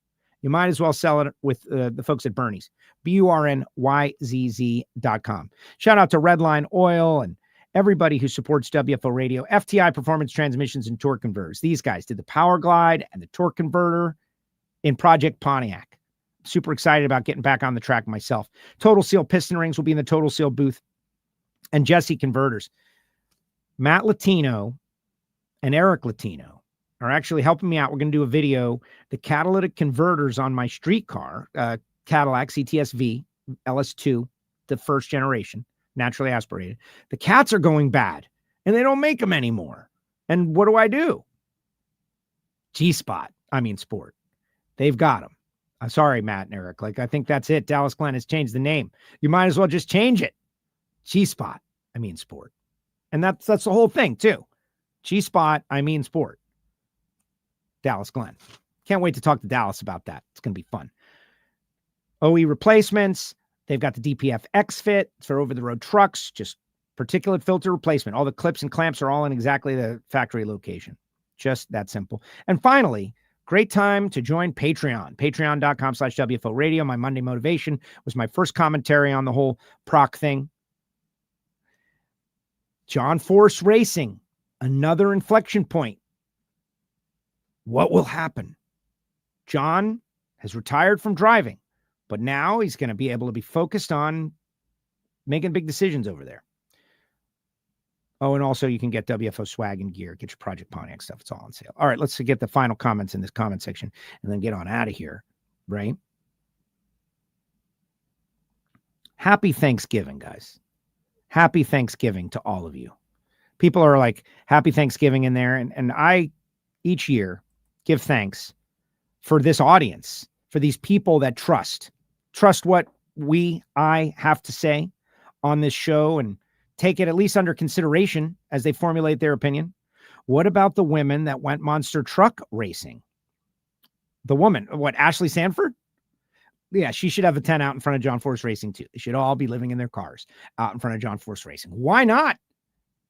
you might as well sell it with the folks at Bernie's. BURNYZZ.com. Shout out to Redline Oil and everybody who supports WFO Radio. FTI Performance Transmissions and Torque Converters. These guys did the Power Glide and the Torque Converter in Project Pontiac. Super excited about getting back on the track myself. Total Seal Piston Rings will be in the Total Seal booth. And Jesse Converters. Matt Latino and Eric Latino are actually helping me out. We're going to do a video, the catalytic converters on my street car, Cadillac CTS-V LS2, the first generation, naturally aspirated. The cats are going bad, and they don't make them anymore. And what do? G-Spot, Sport. They've got them. I'm sorry, Matt and Eric. I think that's it. Dallas Glenn has changed the name. You might as well just change it. G-Spot, Sport. And that's the whole thing, too. G-Spot, Sport. Dallas Glenn. Can't wait to talk to Dallas about that. It's going to be fun. OE replacements. They've got the DPF X-Fit for over-the-road trucks, just particulate filter replacement. All the clips and clamps are all in exactly the factory location. Just that simple. And finally, great time to join Patreon. Patreon.com/WFO Radio. My Monday motivation was my first commentary on the whole proc thing. John Force Racing, another inflection point. What will happen? John has retired from driving, but now he's going to be able to be focused on making big decisions over there. Oh, and also you can get WFO swag and gear. Get your Project Pontiac stuff. It's all on sale. All right, let's get the final comments in this comment section and then get on out of here, right? Happy Thanksgiving, guys. Happy Thanksgiving to all of you. People are like, Happy Thanksgiving in there. And I, each year, give thanks for this audience, for these people that trust what I have to say on this show and take it at least under consideration as they formulate their opinion. What about the women that went monster truck racing? The woman, Ashley Sanford? Yeah, she should have a 10 out in front of John Force Racing too. They should all be living in their cars out in front of John Force Racing. Why not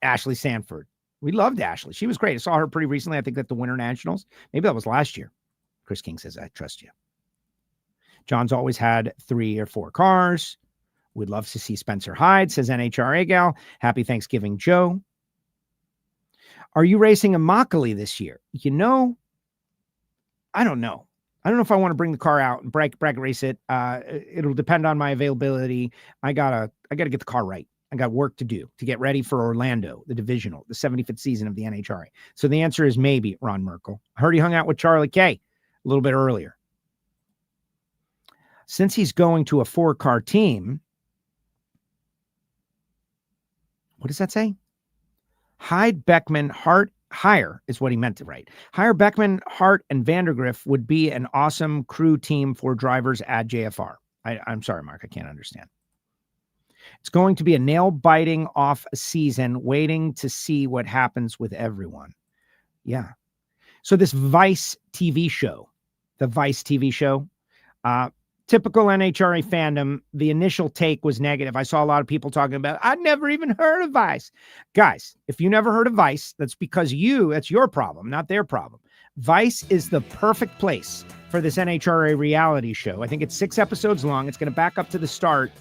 Ashley Sanford? We loved Ashley. She was great. I saw her pretty recently. I think at the Winter Nationals. Maybe that was last year. Chris King says, I trust you. John's always had 3 or 4 cars. We'd love to see Spencer Hyde, says NHRA gal. Happy Thanksgiving, Joe. Are you racing a Immokalee this year? I don't know. I don't know if I want to bring the car out and bracket race it. It'll depend on my availability. I gotta get the car right. I got work to do to get ready for Orlando, the divisional, the 75th season of the NHRA. So the answer is maybe, Ron Merkel. I heard he hung out with Charlie K a little bit earlier. since he's going to a 4-car team, what does that say? Hyde, Beckman, Hart, Hire is what he meant to write. Hire, Beckman, Hart, and Vandergriff would be an awesome crew team for drivers at JFR. I'm sorry, Mark, I can't understand. It's going to be a nail-biting off season, waiting to see what happens with everyone. Yeah. So this Vice TV show, the Vice TV show, typical NHRA fandom, the initial take was negative. I saw a lot of people talking about, I'd never even heard of Vice. Guys, if you never heard of Vice, that's because that's your problem, not their problem. Vice is the perfect place for this NHRA reality show. I think it's 6 episodes long. It's going to back up to the start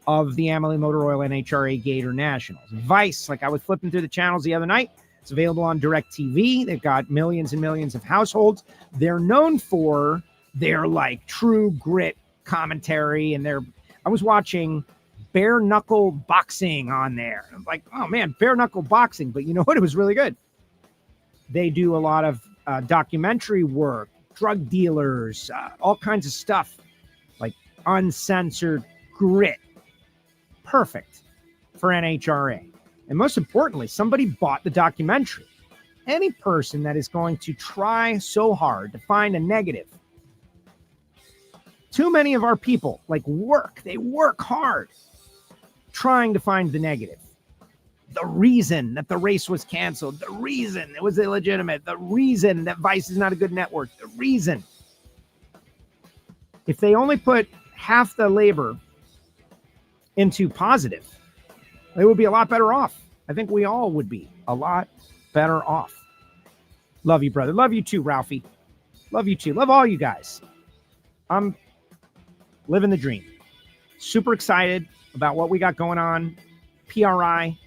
of the Amalie Motor Oil NHRA Gator Nationals. Vice, like I was flipping through the channels the other night, it's available on DirecTV. They've got millions and millions of households. They're known for their like true grit commentary, and I was watching bare knuckle boxing on there. I'm like, oh man, bare knuckle boxing. But you know what? It was really good. They do a lot of documentary work, drug dealers, all kinds of stuff, like uncensored grit. Perfect for NHRA. And most importantly, somebody bought the documentary. Any person that is going to try so hard to find a negative, too many of our people they work hard trying to find the negative. The reason that the race was canceled, the reason it was illegitimate, the reason that Vice is not a good network, the reason. If they only put half the labor into positive, they would be a lot better off. I think we all would be a lot better off. Love you, brother. Love you too, Ralphie. Love you too. Love all you guys. I'm living the dream. Super excited about what we got going on. PRI,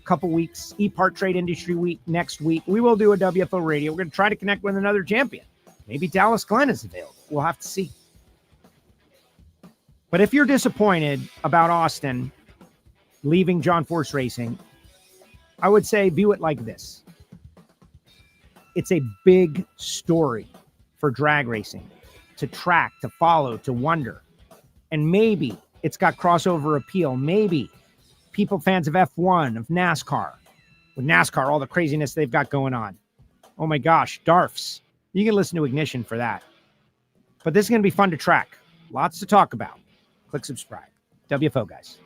couple weeks. E-Part Trade Industry Week next week. We will do a WFO Radio. We're going to try to connect with another champion. Maybe Dallas Glenn is available. We'll have to see. But if you're disappointed about Austin leaving John Force Racing, I would say view it like this. It's a big story for drag racing, to track, to follow, to wonder. And maybe it's got crossover appeal. Maybe people, fans of F1, of NASCAR, with NASCAR, all the craziness they've got going on. Oh my gosh, DARFs. You can listen to Ignition for that. But this is going to be fun to track. Lots to talk about. Click subscribe. WFO, guys.